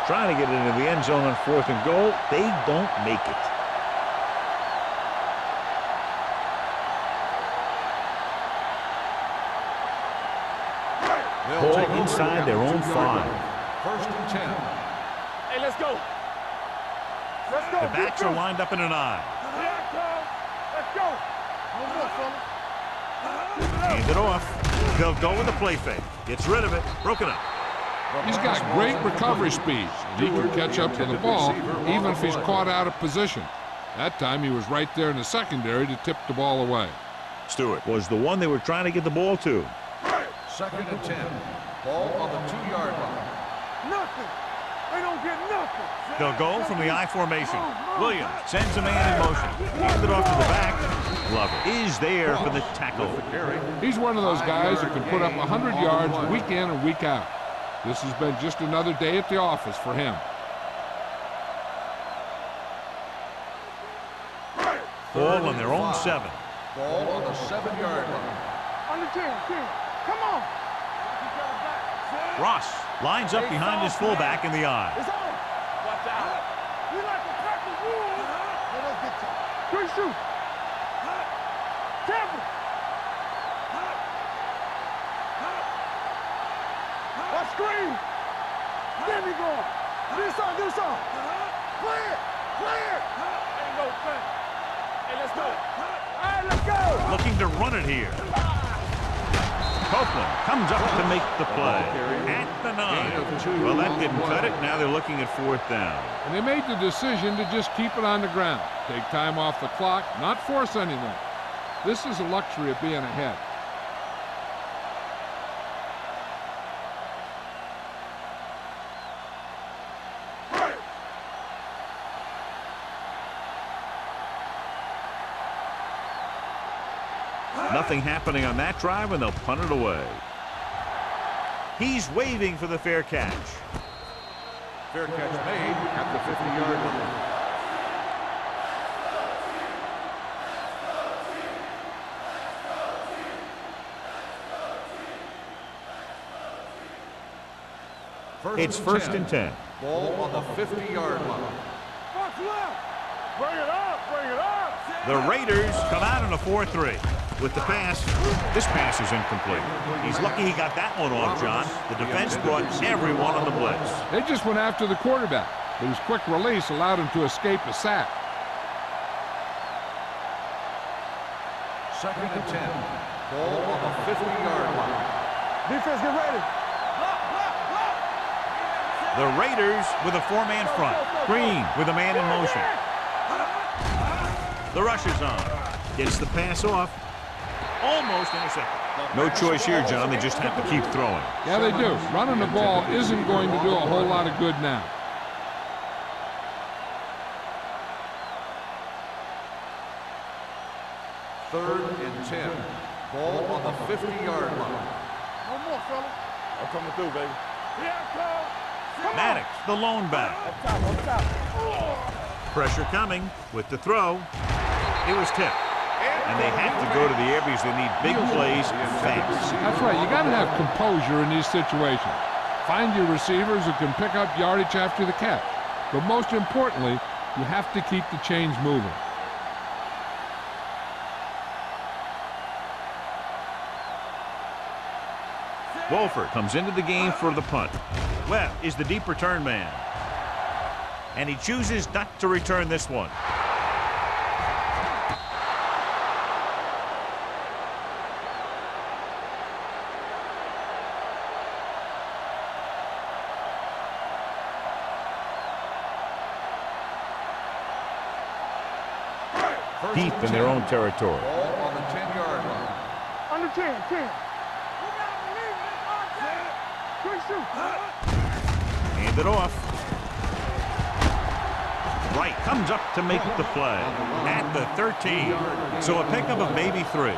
Trying to get it into the end zone on 4th and goal. They don't make it. Ball inside their own 5. First and 10. Hey, let's go. Let's go. The backs are lined up in an I. Let's go. No more, fella. Hand it off. They'll go with the play fake. Gets rid of it. Broken up. He's got great recovery speed, and he can catch up to the ball even if he's caught out of position. That time he was right there in the secondary to tip the ball away. Stewart was the one they were trying to get the ball to. Second and 10. Ball on the 2-yard line. Nothing. They don't get nothing. They'll go from the I formation. Williams sends a man in motion. Hands it off to the back. Glover is there for the tackle. He's one of those guys that can put up 100 yards week in and week out. This has been just another day at the office for him. Ball on their own 7. Ball on the 7-yard line. On the 10. Come on. Ross lines up behind his fullback in the I. It's on. Watch out. We like to crack the rules. Let us get you. Quick shoot. Careful. Let's screen. There we go. This on. Clear. Ain't no thing. Hey, let's go. All right, let's go. Looking to run it here. Copeland comes up to make the play at the 9. Well, that didn't cut it. Now they're looking at 4th down. And they made the decision to just keep it on the ground. Take time off the clock, not force anything. This is the luxury of being ahead. Nothing happening on that drive, and they'll punt it away. He's waving for the fair catch. Fair catch made at the 50-yard line. It's first and 10. Ball on the 50-yard line. Watch left. Bring it up. The Raiders come out in a 4-3. With the pass, this pass is incomplete. He's lucky he got that one off, John. The defense brought everyone on the blitz. They just went after the quarterback, but his quick release allowed him to escape a sack. Second and 10. Ball on the 50-yard line. Defense, get ready. The Raiders with a 4-man front. Green with a man in motion. The rush is on. Gets the pass off. Almost intercepted. No choice here, John. They just have to keep throwing. Yeah, they do. Running the ball isn't going to do a whole lot of good now. Third and 10. Ball on the 50-yard line. No more, fella. I'm coming through, baby. Come Maddox, the lone back. Up top. Pressure coming with the throw. It was tipped. And they have to go to the air because they need big plays fast. That's right. You got to have composure in these situations. Find your receivers who can pick up yardage after the catch. But most importantly, you have to keep the chains moving. Wolford comes into the game for the punt. Webb is the deep return man. And he chooses not to return this one. Deep in their own territory. Ball on the 10-yard line. On the 10. Quick shoot. Hand it off. Wright comes up to make the play at the 13. So a pickup of maybe 3.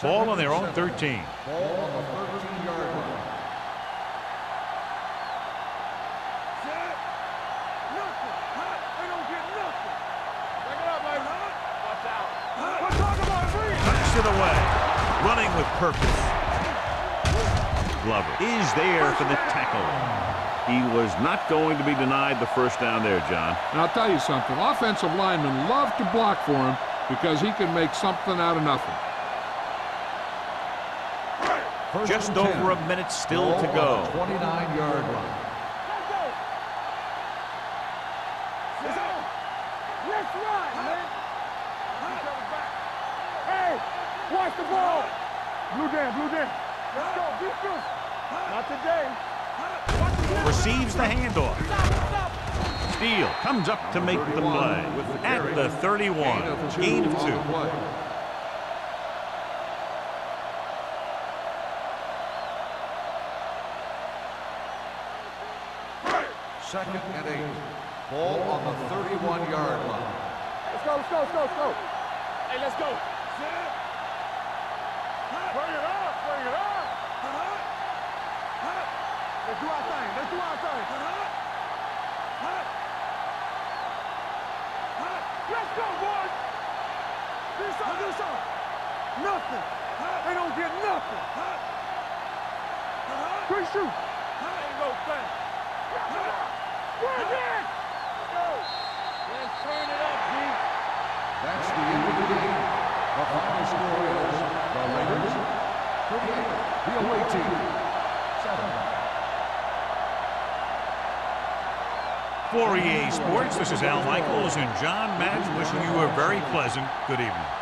Ball on their own 13. Ball on the 13-yard line. Tucks it away. Running with purpose. Glover is there for the tackle. He was not going to be denied the first down there, John. And I'll tell you something. Offensive linemen love to block for him because he can make something out of nothing. Just over a minute still to go. 29-yard line. Let's run, man. Hey, watch the ball. Blue down, blue down. Let's go, defense. Not today. Receives the handoff. Steele comes up to make the play. At the 31, gain of 2. Second and 8. Ball on the 31-yard line. Let's go, let's go, let's go, let's go. Hey, let's go. Bring it up, bring it up. Let's do our thing, let's do our thing. Let's go, boys. Do something. Nothing. They don't get nothing. Quick shoot. Ain't no thing. Let's turn it up, G. That's the end of the game. The final score is the Raiders 38, the away team 7. For EA Sports, this is Al Michaels and John Madden wishing you a very pleasant good evening.